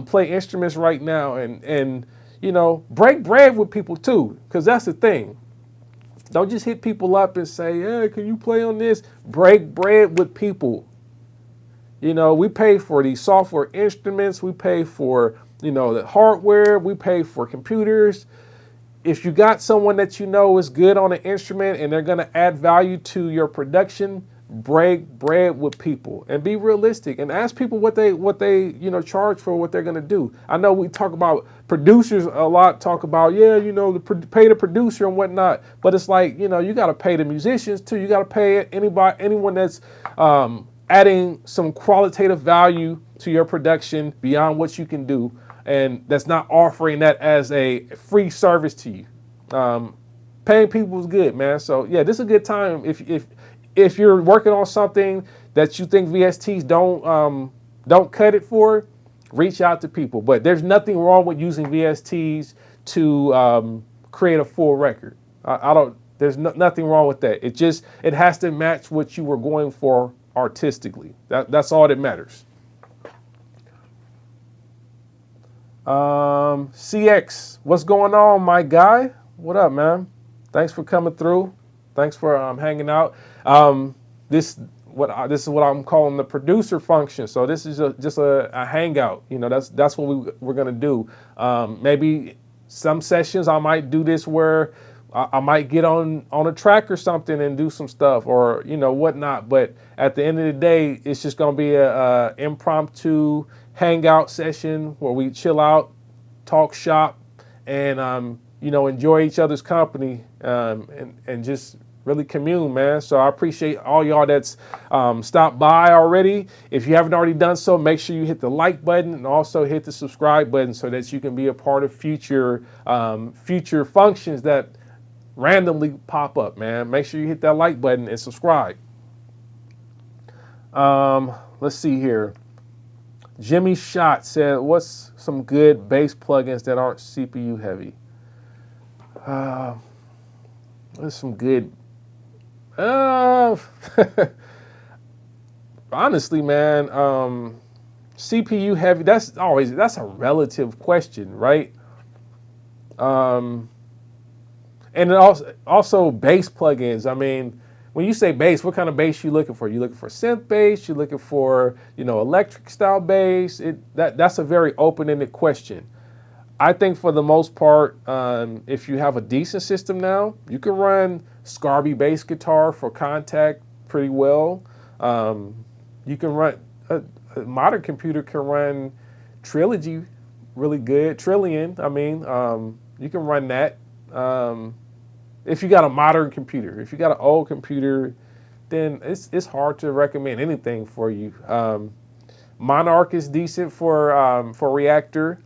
play instruments right now and you know, break bread with people too, because that's the thing. Don't just hit people up and say, yeah, can you play on this? Break bread with people. You know, we pay for these software instruments. We pay for, you know, the hardware. We pay for computers. If you got someone that you know is good on an instrument and they're going to add value to your production, break bread with people and be realistic and ask people what they you know, charge for what they're going to do. I know we talk about producers a lot, talk about, yeah, you know, pay the producer and whatnot, but it's like, you know, you got to pay the musicians too. You got to pay anyone that's adding some qualitative value to your production beyond what you can do, and that's not offering that as a free service to you. Paying people is good, man. So yeah, this is a good time if you're working on something that you think VSTs don't cut it for. Reach out to people, but there's nothing wrong with using VSTs to create a full record. There's nothing wrong with that. It has to match what you were going for artistically. That's all that matters. CX, what's going on, my guy? What up, man? Thanks for coming through. Thanks for hanging out. This is what I'm calling the producer function. So this is just a hangout. You know, that's what we're gonna do. Maybe some sessions I might do this where I might get on a track or something and do some stuff, or you know, whatnot. But at the end of the day, it's just gonna be a impromptu hangout session where we chill out, talk shop, and you know, enjoy each other's company, and just really commune, man. So I appreciate all y'all that's stopped by already. If you haven't already done so, make sure you hit the like button and also hit the subscribe button so that you can be a part of future functions that randomly pop up, man. Make sure you hit that like button and subscribe. Let's see here. Jimmy Shot said, what's some good bass plugins that aren't CPU heavy? There's some good. Honestly, man, CPU heavy, that's a relative question, right? And it also bass plugins. I mean, when you say bass, what kind of bass you looking for? You looking for synth bass? You looking for, you know, electric style bass? That's a very open-ended question. I think for the most part, if you have a decent system now, you can run Scarby bass guitar for Contact pretty well. You can run, a modern computer can run Trilogy really good. Trillion, I mean, you can run that. If you got a modern computer. If you got an old computer, then it's hard to recommend anything for you. Monarch is decent for Reactor.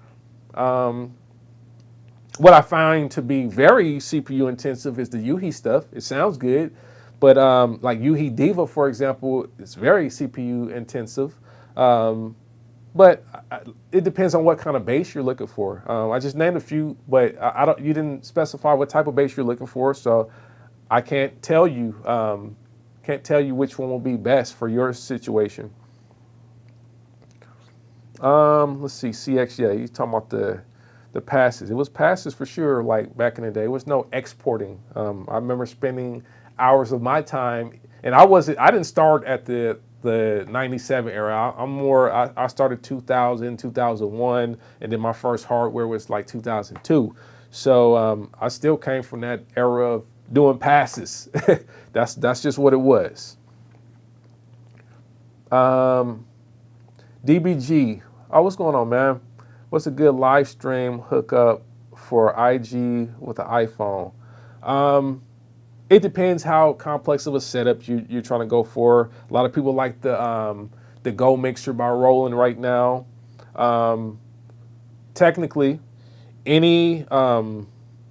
What I find to be very CPU intensive is the Yuhi stuff. It sounds good, but like Yuhi Diva, for example, is very CPU intensive. But it depends on what kind of bass you're looking for. I just named a few, but you didn't specify what type of bass you're looking for, so I can't tell you which one will be best for your situation. Let's see, CX, yeah, he's talking about the passes. It was passes for sure, like back in the day. It was no exporting. I remember spending hours of my time, and I didn't start at the 97 era. I started 2000, 2001, and then my first hardware was like 2002. So I still came from that era of doing passes. That's just what it was. DBG, oh, what's going on, man? What's a good live stream hookup for IG with an iPhone? It depends how complex of a setup you're trying to go for. A lot of people like the Go mixer by Roland right now. Technically, any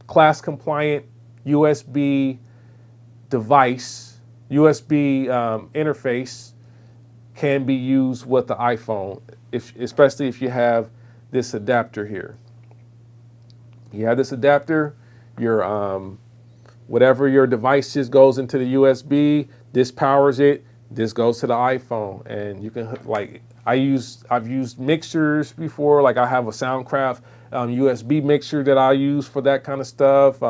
class compliant USB device, USB interface can be used with the iPhone, especially if you have this adapter here. You have this adapter, your whatever your device just goes into the USB, this powers it, this goes to the iPhone, and you can, like, I've used mixers before, like I have a Soundcraft USB mixer that I use for that kind of stuff.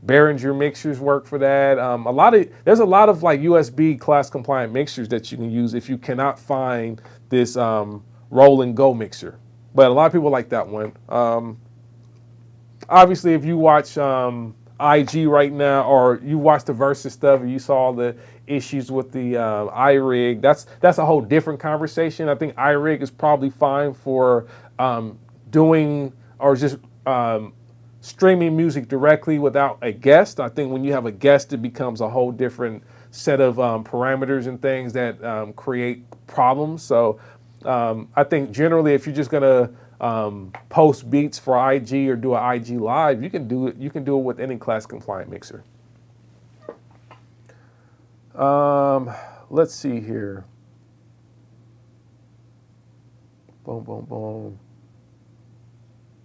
Behringer mixers work for that. There's a lot of like USB class compliant mixers that you can use if you cannot find this roll and go mixer. But a lot of people like that one. Obviously, if you watch IG right now, or you watch the Versus stuff, and you saw the issues with the iRig, that's a whole different conversation. I think iRig is probably fine for doing or just streaming music directly without a guest. I think when you have a guest, it becomes a whole different set of parameters and things that create problems. So I think generally, if you're just gonna post beats for IG or do an IG live, you can do it. You can do it with any class compliant mixer. Let's see here. Boom, boom, boom.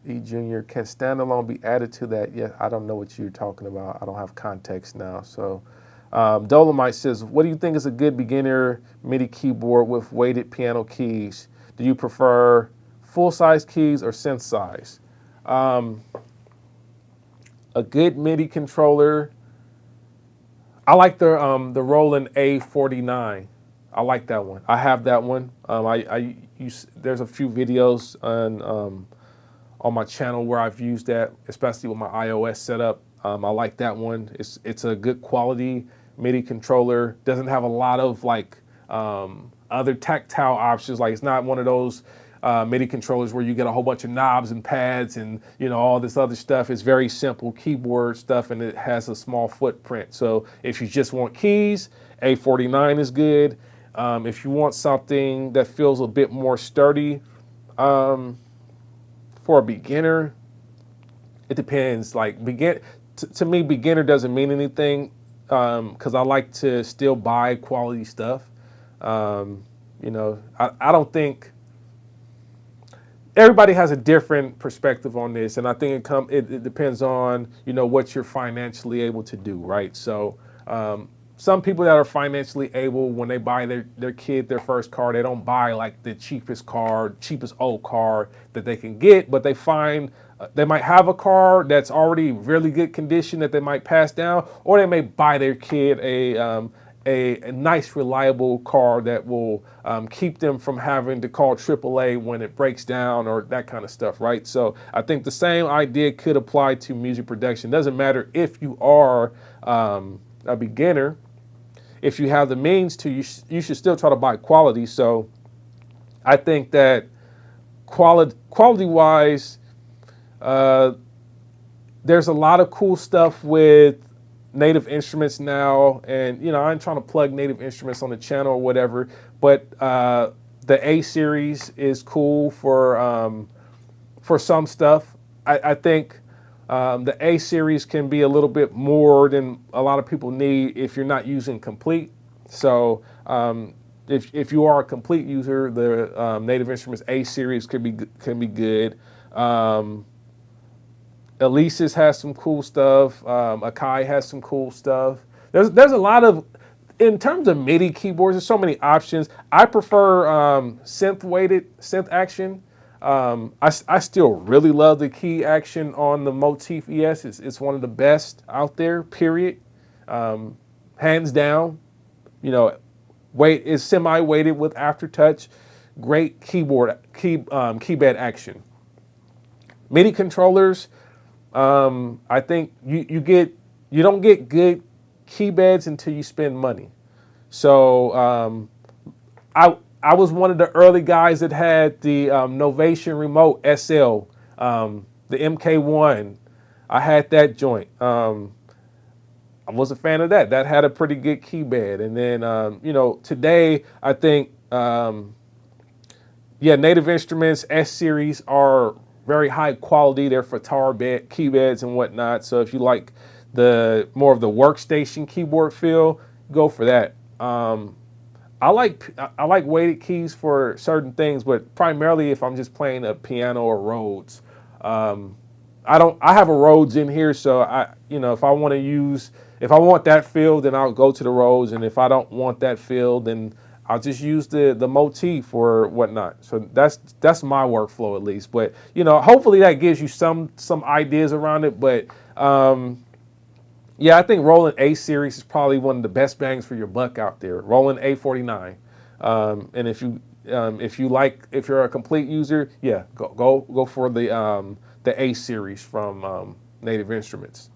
E Junior, can standalone be added to that? Yeah, I don't know what you're talking about. I don't have context now. So Dolomite says, what do you think is a good beginner MIDI keyboard with weighted piano keys? Do you prefer full-size keys or synth size? A good MIDI controller, I like the Roland A49. I like that one. I have that one. There's a few videos on my channel where I've used that, especially with my iOS setup. I like that one. It's a good quality MIDI controller. Doesn't have a lot of like other tactile options. Like, it's not one of those MIDI controllers where you get a whole bunch of knobs and pads and all this other stuff. It's very simple keyboard stuff, and it has a small footprint. So if you just want keys, A49 is good. If you want something that feels a bit more sturdy, for a beginner, it depends. Like, to me, beginner doesn't mean anything, because I like to still buy quality stuff. I don't think everybody has a different perspective on this, and I think it depends on what you're financially able to do, right? So some people that are financially able, when they buy their kid their first car, they don't buy like the cheapest old car that they can get, but they find they might have a car that's already really good condition that they might pass down, or they may buy their kid a nice, reliable car that will keep them from having to call AAA when it breaks down or that kind of stuff, right? So I think the same idea could apply to music production. Doesn't matter if you are a beginner. If you have the means to, you should still try to buy quality. So I think that quality-wise, there's a lot of cool stuff with Native Instruments now, and I ain't trying to plug Native Instruments on the channel or whatever, but the A series is cool for some stuff. I think the A series can be a little bit more than a lot of people need if you're not using complete. So if you are a complete user, the Native Instruments A series can be good. Alesis has some cool stuff. Akai has some cool stuff. There's a lot of, in terms of MIDI keyboards, there's so many options. I prefer synth action. I still really love the key action on the Motif ES. It's one of the best out there, period. Hands down. It's semi-weighted with aftertouch. Great keyboard action. MIDI controllers, I think you don't get good keybeds until you spend money. So I was one of the early guys that had the Novation Remote SL, the MK1. I had that joint. I was a fan of that. That had a pretty good key bed. And then, today I think, Native Instruments S series are very high quality. They're for key beds and whatnot. So if you like the more of the workstation keyboard feel, go for that. I like weighted keys for certain things, but primarily if I'm just playing a piano or Rhodes. I have a Rhodes in here, so if I want that feel, then I'll go to the Rhodes, and if I don't want that feel, then I'll just use the motif or whatnot. So that's my workflow at least. But hopefully that gives you some ideas around it. But I think Roland A series is probably one of the best bangs for your buck out there. Roland A49, and if you're a complete user, go for the A series from Native Instruments.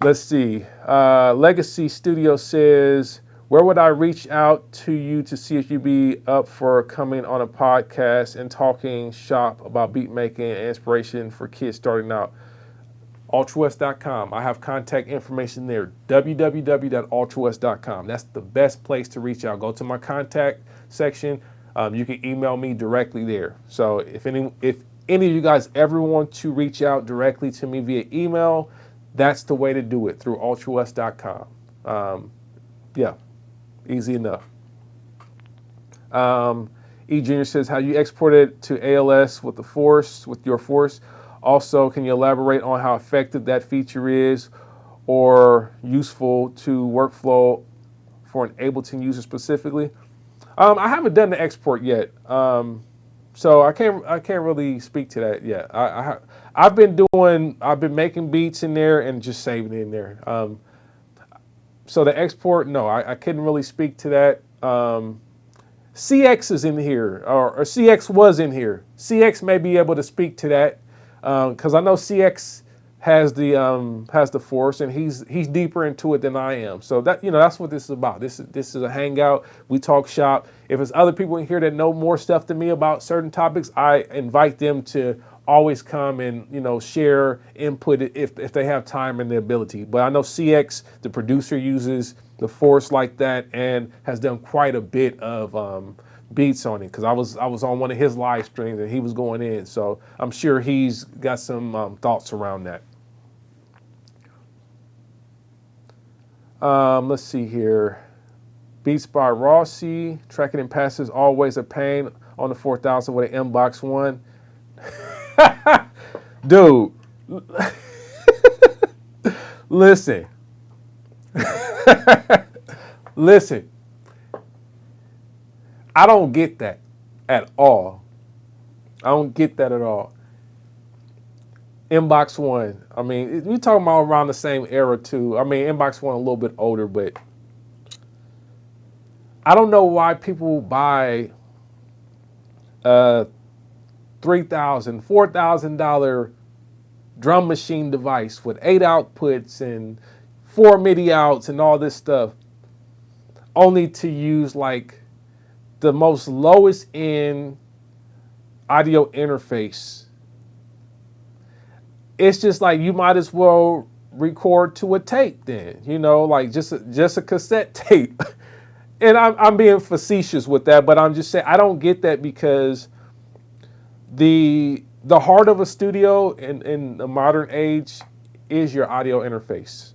Let's see. Legacy Studio says, where would I reach out to you to see if you'd be up for coming on a podcast and talking shop about beat making and inspiration for kids starting out? ultrawest.com. I have contact information there. www.ultrawest.com. That's the best place to reach out. Go to my contact section. You can email me directly there. So if any of you guys ever want to reach out directly to me via email, that's the way to do it, through ultrawest.com. Easy enough. E Junior says, how you export it to ALS with your force. Also, can you elaborate on how effective that feature is or useful to workflow for an Ableton user specifically? I haven't done the export yet, so I can't really speak to that yet. I've been making beats in there and just saving it in there. So the export, no, I couldn't really speak to that. CX is in here, or CX was in here. CX may be able to speak to that, because I know CX has the force, and he's deeper into it than I am. So that's what this is about. This is a hangout. We talk shop. If there's other people in here that know more stuff than me about certain topics, I invite them to always come and share input if they have time and the ability. But I know CX, the producer, uses the force like that and has done quite a bit of beats on it, because I was on one of his live streams and he was going in. So I'm sure he's got some thoughts around that. Let's see here. Beats by Rossi. Tracking and passes always a pain on the 4000 with an M-Box 1. Dude. Listen. Listen. I don't get that at all. I don't get that at all. Inbox 1. I mean, we talking about around the same era too. I mean, Inbox 1 a little bit older, but I don't know why people buy $3,000, $4,000 drum machine device with 8 outputs and 4 MIDI outs and all this stuff, only to use like the most lowest end audio interface. It's just like, you might as well record to a tape then, like just a cassette tape. And I'm being facetious with that, but I'm just saying I don't get that, because the heart of a studio in the modern age is your audio interface.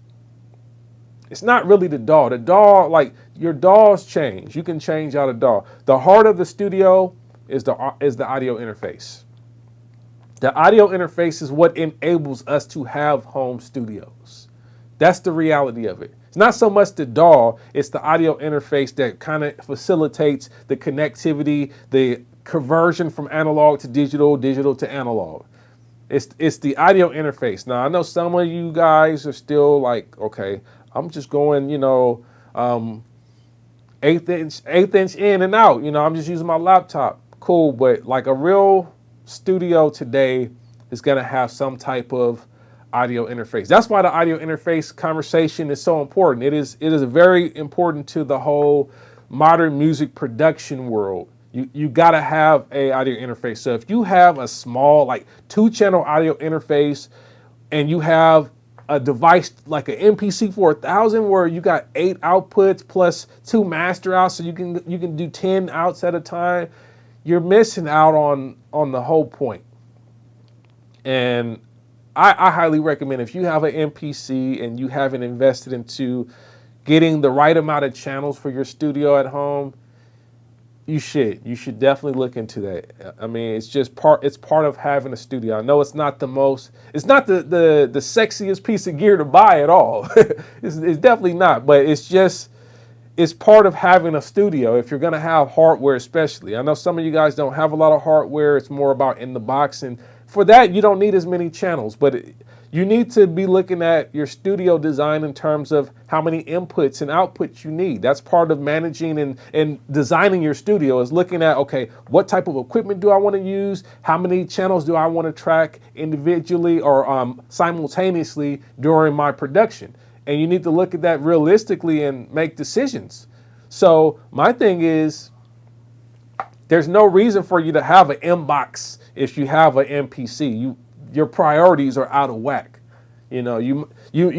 It's not really the DAW. The DAW, like, your DAWs change. You can change out a DAW. The heart of the studio is the audio interface. The audio interface is what enables us to have home studios. That's the reality of it. It's not so much the DAW, it's the audio interface that kind of facilitates the connectivity, the conversion from analog to digital, digital to analog. It's the audio interface. Now, I know some of you guys are still like, okay, I'm just going, eighth inch in and out. I'm just using my laptop. Cool, but like a real studio today is gonna have some type of audio interface. That's why the audio interface conversation is so important. It is very important to the whole modern music production world. You gotta have a audio interface. So if you have a small, like 2-channel audio interface, and you have a device like an MPC4000 where you got 8 outputs plus 2 master outs, so you can do 10 outs at a time, you're missing out on the whole point. And I highly recommend, if you have an MPC and you haven't invested into getting the right amount of channels for your studio at home, you should definitely look into that. I mean, it's part of having a studio. I know it's not the sexiest piece of gear to buy at all. It's definitely not, but it's part of having a studio if you're gonna have hardware, especially. I know some of you guys don't have a lot of hardware. It's more about in the box, and for that you don't need as many channels, but you need to be looking at your studio design in terms of how many inputs and outputs you need. That's part of managing and designing your studio, is looking at, okay, what type of equipment do I want to use? How many channels do I want to track individually or simultaneously during my production? And you need to look at that realistically and make decisions. So my thing is, there's no reason for you to have an inbox if you have an MPC. Your priorities are out of whack. You know, you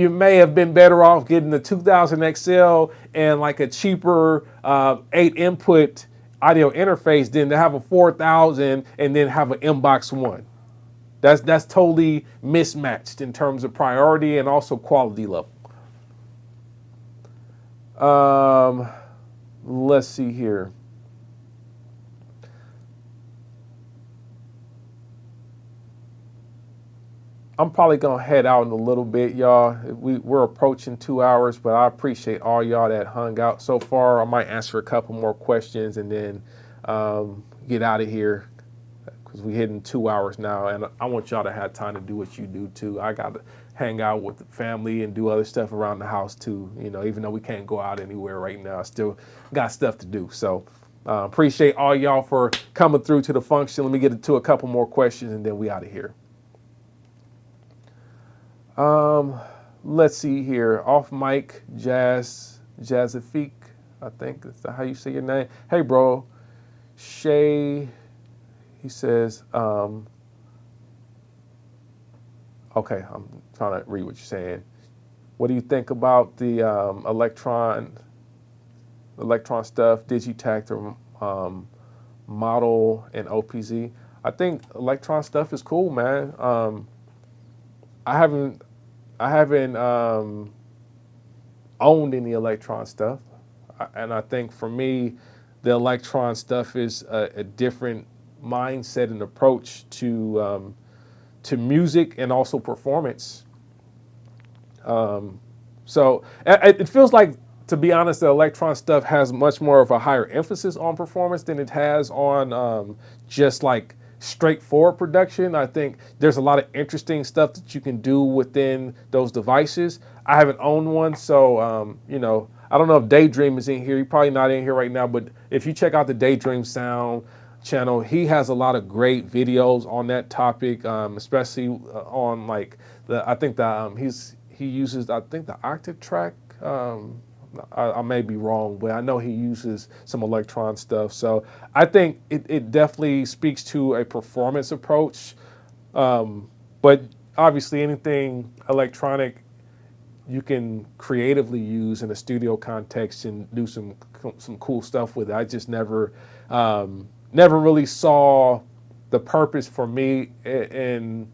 may have been better off getting the 2000 XL and like a cheaper 8 input audio interface than to have a 4000 and then have an inbox one. That's totally mismatched in terms of priority and also quality level. Let's see here. I'm probably gonna head out in a little bit, y'all. We're approaching 2 hours, but I appreciate all y'all that hung out so far. I might answer a couple more questions and then get out of here, because we're hitting 2 hours now, and I want y'all to have time to do what you do too. I got to hang out with the family and do other stuff around the house too. You know, even though we can't go out anywhere right now, I still got stuff to do. So appreciate all y'all for coming through to the function. Let me get into a couple more questions and then we out of here. Let's see here. Off mic, Jazzafique, I think that's how you say your name. Hey, bro. Shay, he says, okay, I'm trying to read what you're saying. What do you think about the electron stuff, Digitactor, model, and OPZ? I think electron stuff is cool, man. I haven't owned any electron stuff, and I think for me, the electron stuff is a different mindset and approach to music and also performance. So it feels like, to be honest, the electron stuff has much more of a higher emphasis on performance than it has on just like straightforward production. I think there's a lot of interesting stuff that you can do within those devices. I haven't owned one, so you know, I don't know if Daydream is in here. He's probably not in here right now, but if you check out the Daydream Sound channel, he has a lot of great videos on that topic, especially on like he uses, I think, the Octave track. I may be wrong, but I know he uses some electron stuff. So I think it definitely speaks to a performance approach. But obviously anything electronic you can creatively use in a studio context and do some cool stuff with it. I just never really saw the purpose for me in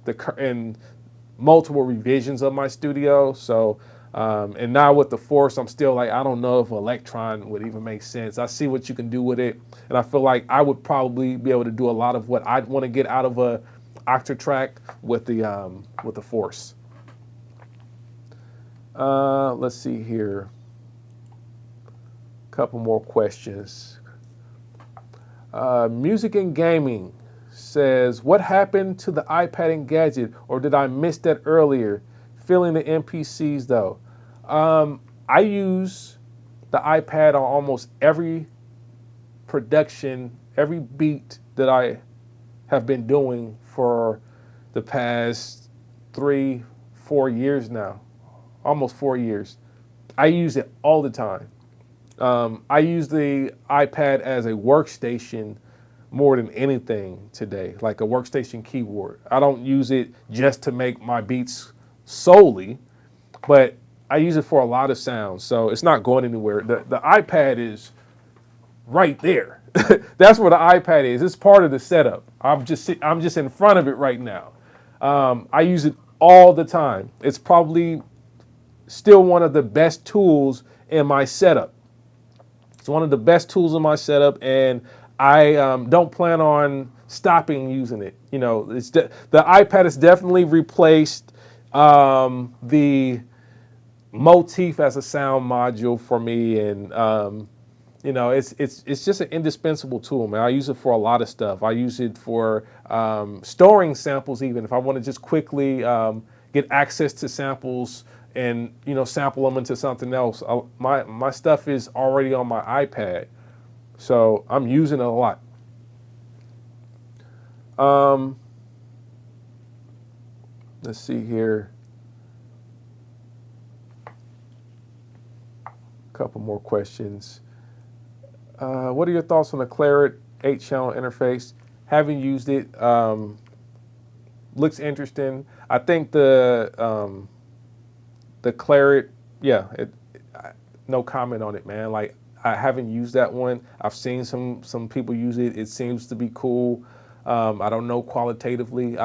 multiple revisions of my studio. So and now with the Force, I'm still like, I don't know if Electron would even make sense. I see what you can do with it, and I feel like I would probably be able to do a lot of what I'd want to get out of a Octatrack with the Force. Let's see here. Couple more questions. Music and Gaming says, what happened to the iPad and gadget, or did I miss that earlier? Feeling the MPCs though. I use the iPad on almost every production, every beat that I have been doing for the past 3-4 years now, almost 4 years. I use it all the time. I use the iPad as a workstation more than anything today, like a workstation keyboard. I don't use it just to make my beats solely. but I use it for a lot of sounds, so it's not going anywhere. The iPad is right there. That's where the iPad is. It's part of the setup. I'm just in front of it right now. I use it all the time. It's probably still one of the best tools in my setup. It's one of the best tools in my setup, and I don't plan on stopping using it. You know, the iPad has definitely replaced the motif as a sound module for me, and you know, it's just an indispensable tool, man. I use it for a lot of stuff. I use it for storing samples, even if I want to just quickly get access to samples and, you know, sample them into something else. My stuff is already on my iPad, so I'm using it a lot. Let's see here. A couple more questions. What are your thoughts on the Claret 8-channel interface? Haven't used it. Looks interesting. I think the Claret, yeah, no comment on it, man. Like, I haven't used that one. I've seen some people use it. It seems to be cool. I don't know qualitatively.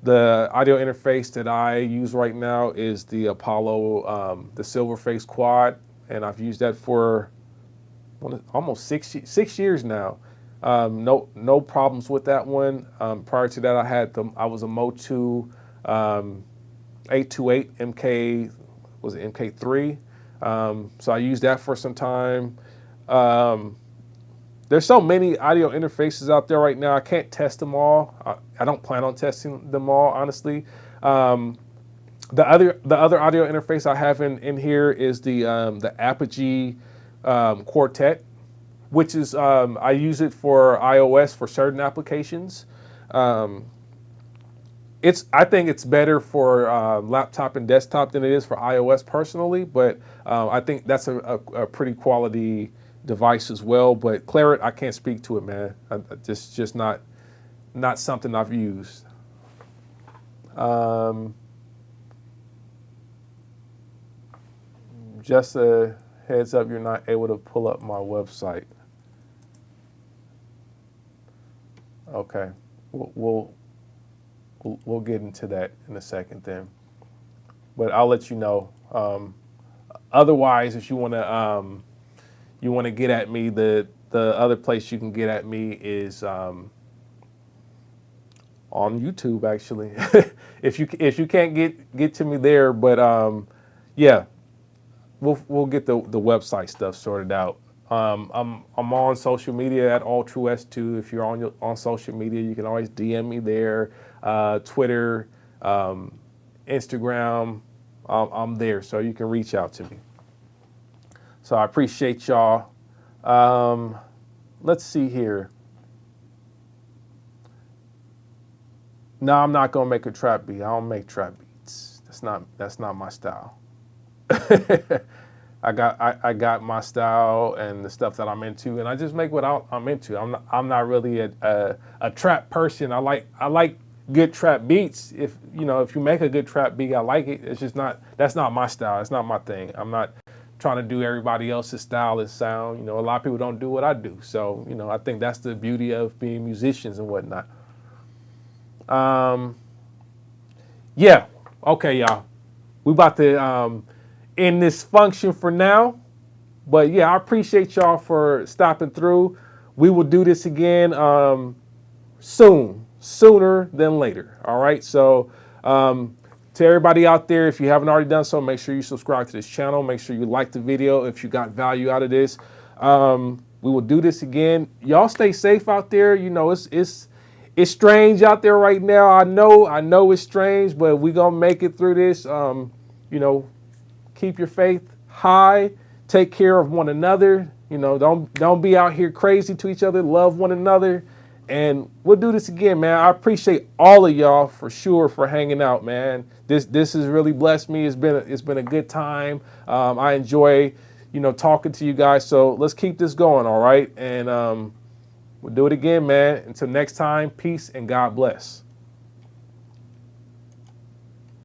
The audio interface that I use right now is the Apollo, the Silverface Quad, and I've used that for almost 6 years now. No problems with that one. Prior to that, I was a Motu 828 MK, was it MK3? So I used that for some time. There's so many audio interfaces out there right now. I can't test them all. I don't plan on testing them all, honestly. The other audio interface I have in here is the Apogee Quartet, which is I use it for iOS for certain applications. I think it's better for laptop and desktop than it is for iOS personally, but I think that's a pretty quality device as well. But Claret, I can't speak to it, man. It's just not something I've used. Just a heads up, you're not able to pull up my website. Okay, we'll get into that in a second then. But I'll let you know. Otherwise, if you want to get at me, the other place you can get at me is on YouTube, actually. if you can't get to me there, but yeah. We'll get the website stuff sorted out. I'm on social media at AllTrueS2. If you're on social media, you can always DM me there. Twitter, Instagram, I'm there, so you can reach out to me. So I appreciate y'all. Let's see here. No, I'm not gonna make a trap beat. I don't make trap beats. That's not my style. I got my style and the stuff that I'm into, and I just make what I'm into. I'm not really a trap person. I like good trap beats. If you make a good trap beat, I like it. It's just that's not my style. It's not my thing. I'm not trying to do everybody else's style and sound. A lot of people don't do what I do. So I think that's the beauty of being musicians and whatnot. Yeah. Okay, y'all. We about to end this function for now. But yeah, I appreciate y'all for stopping through. We will do this again sooner than later. All right. So to everybody out there, if you haven't already done so, make sure you subscribe to this channel. Make sure you like the video if you got value out of this. We will do this again. Y'all stay safe out there. It's strange out there right now. I know it's strange, but we're gonna make it through this. Keep your faith high. Take care of one another. Don't be out here crazy to each other. Love one another. And we'll do this again, man. I appreciate all of y'all for sure for hanging out, man. This has really blessed me. It's been a good time. I enjoy, talking to you guys. So let's keep this going, all right? And we'll do it again, man. Until next time, peace and God bless.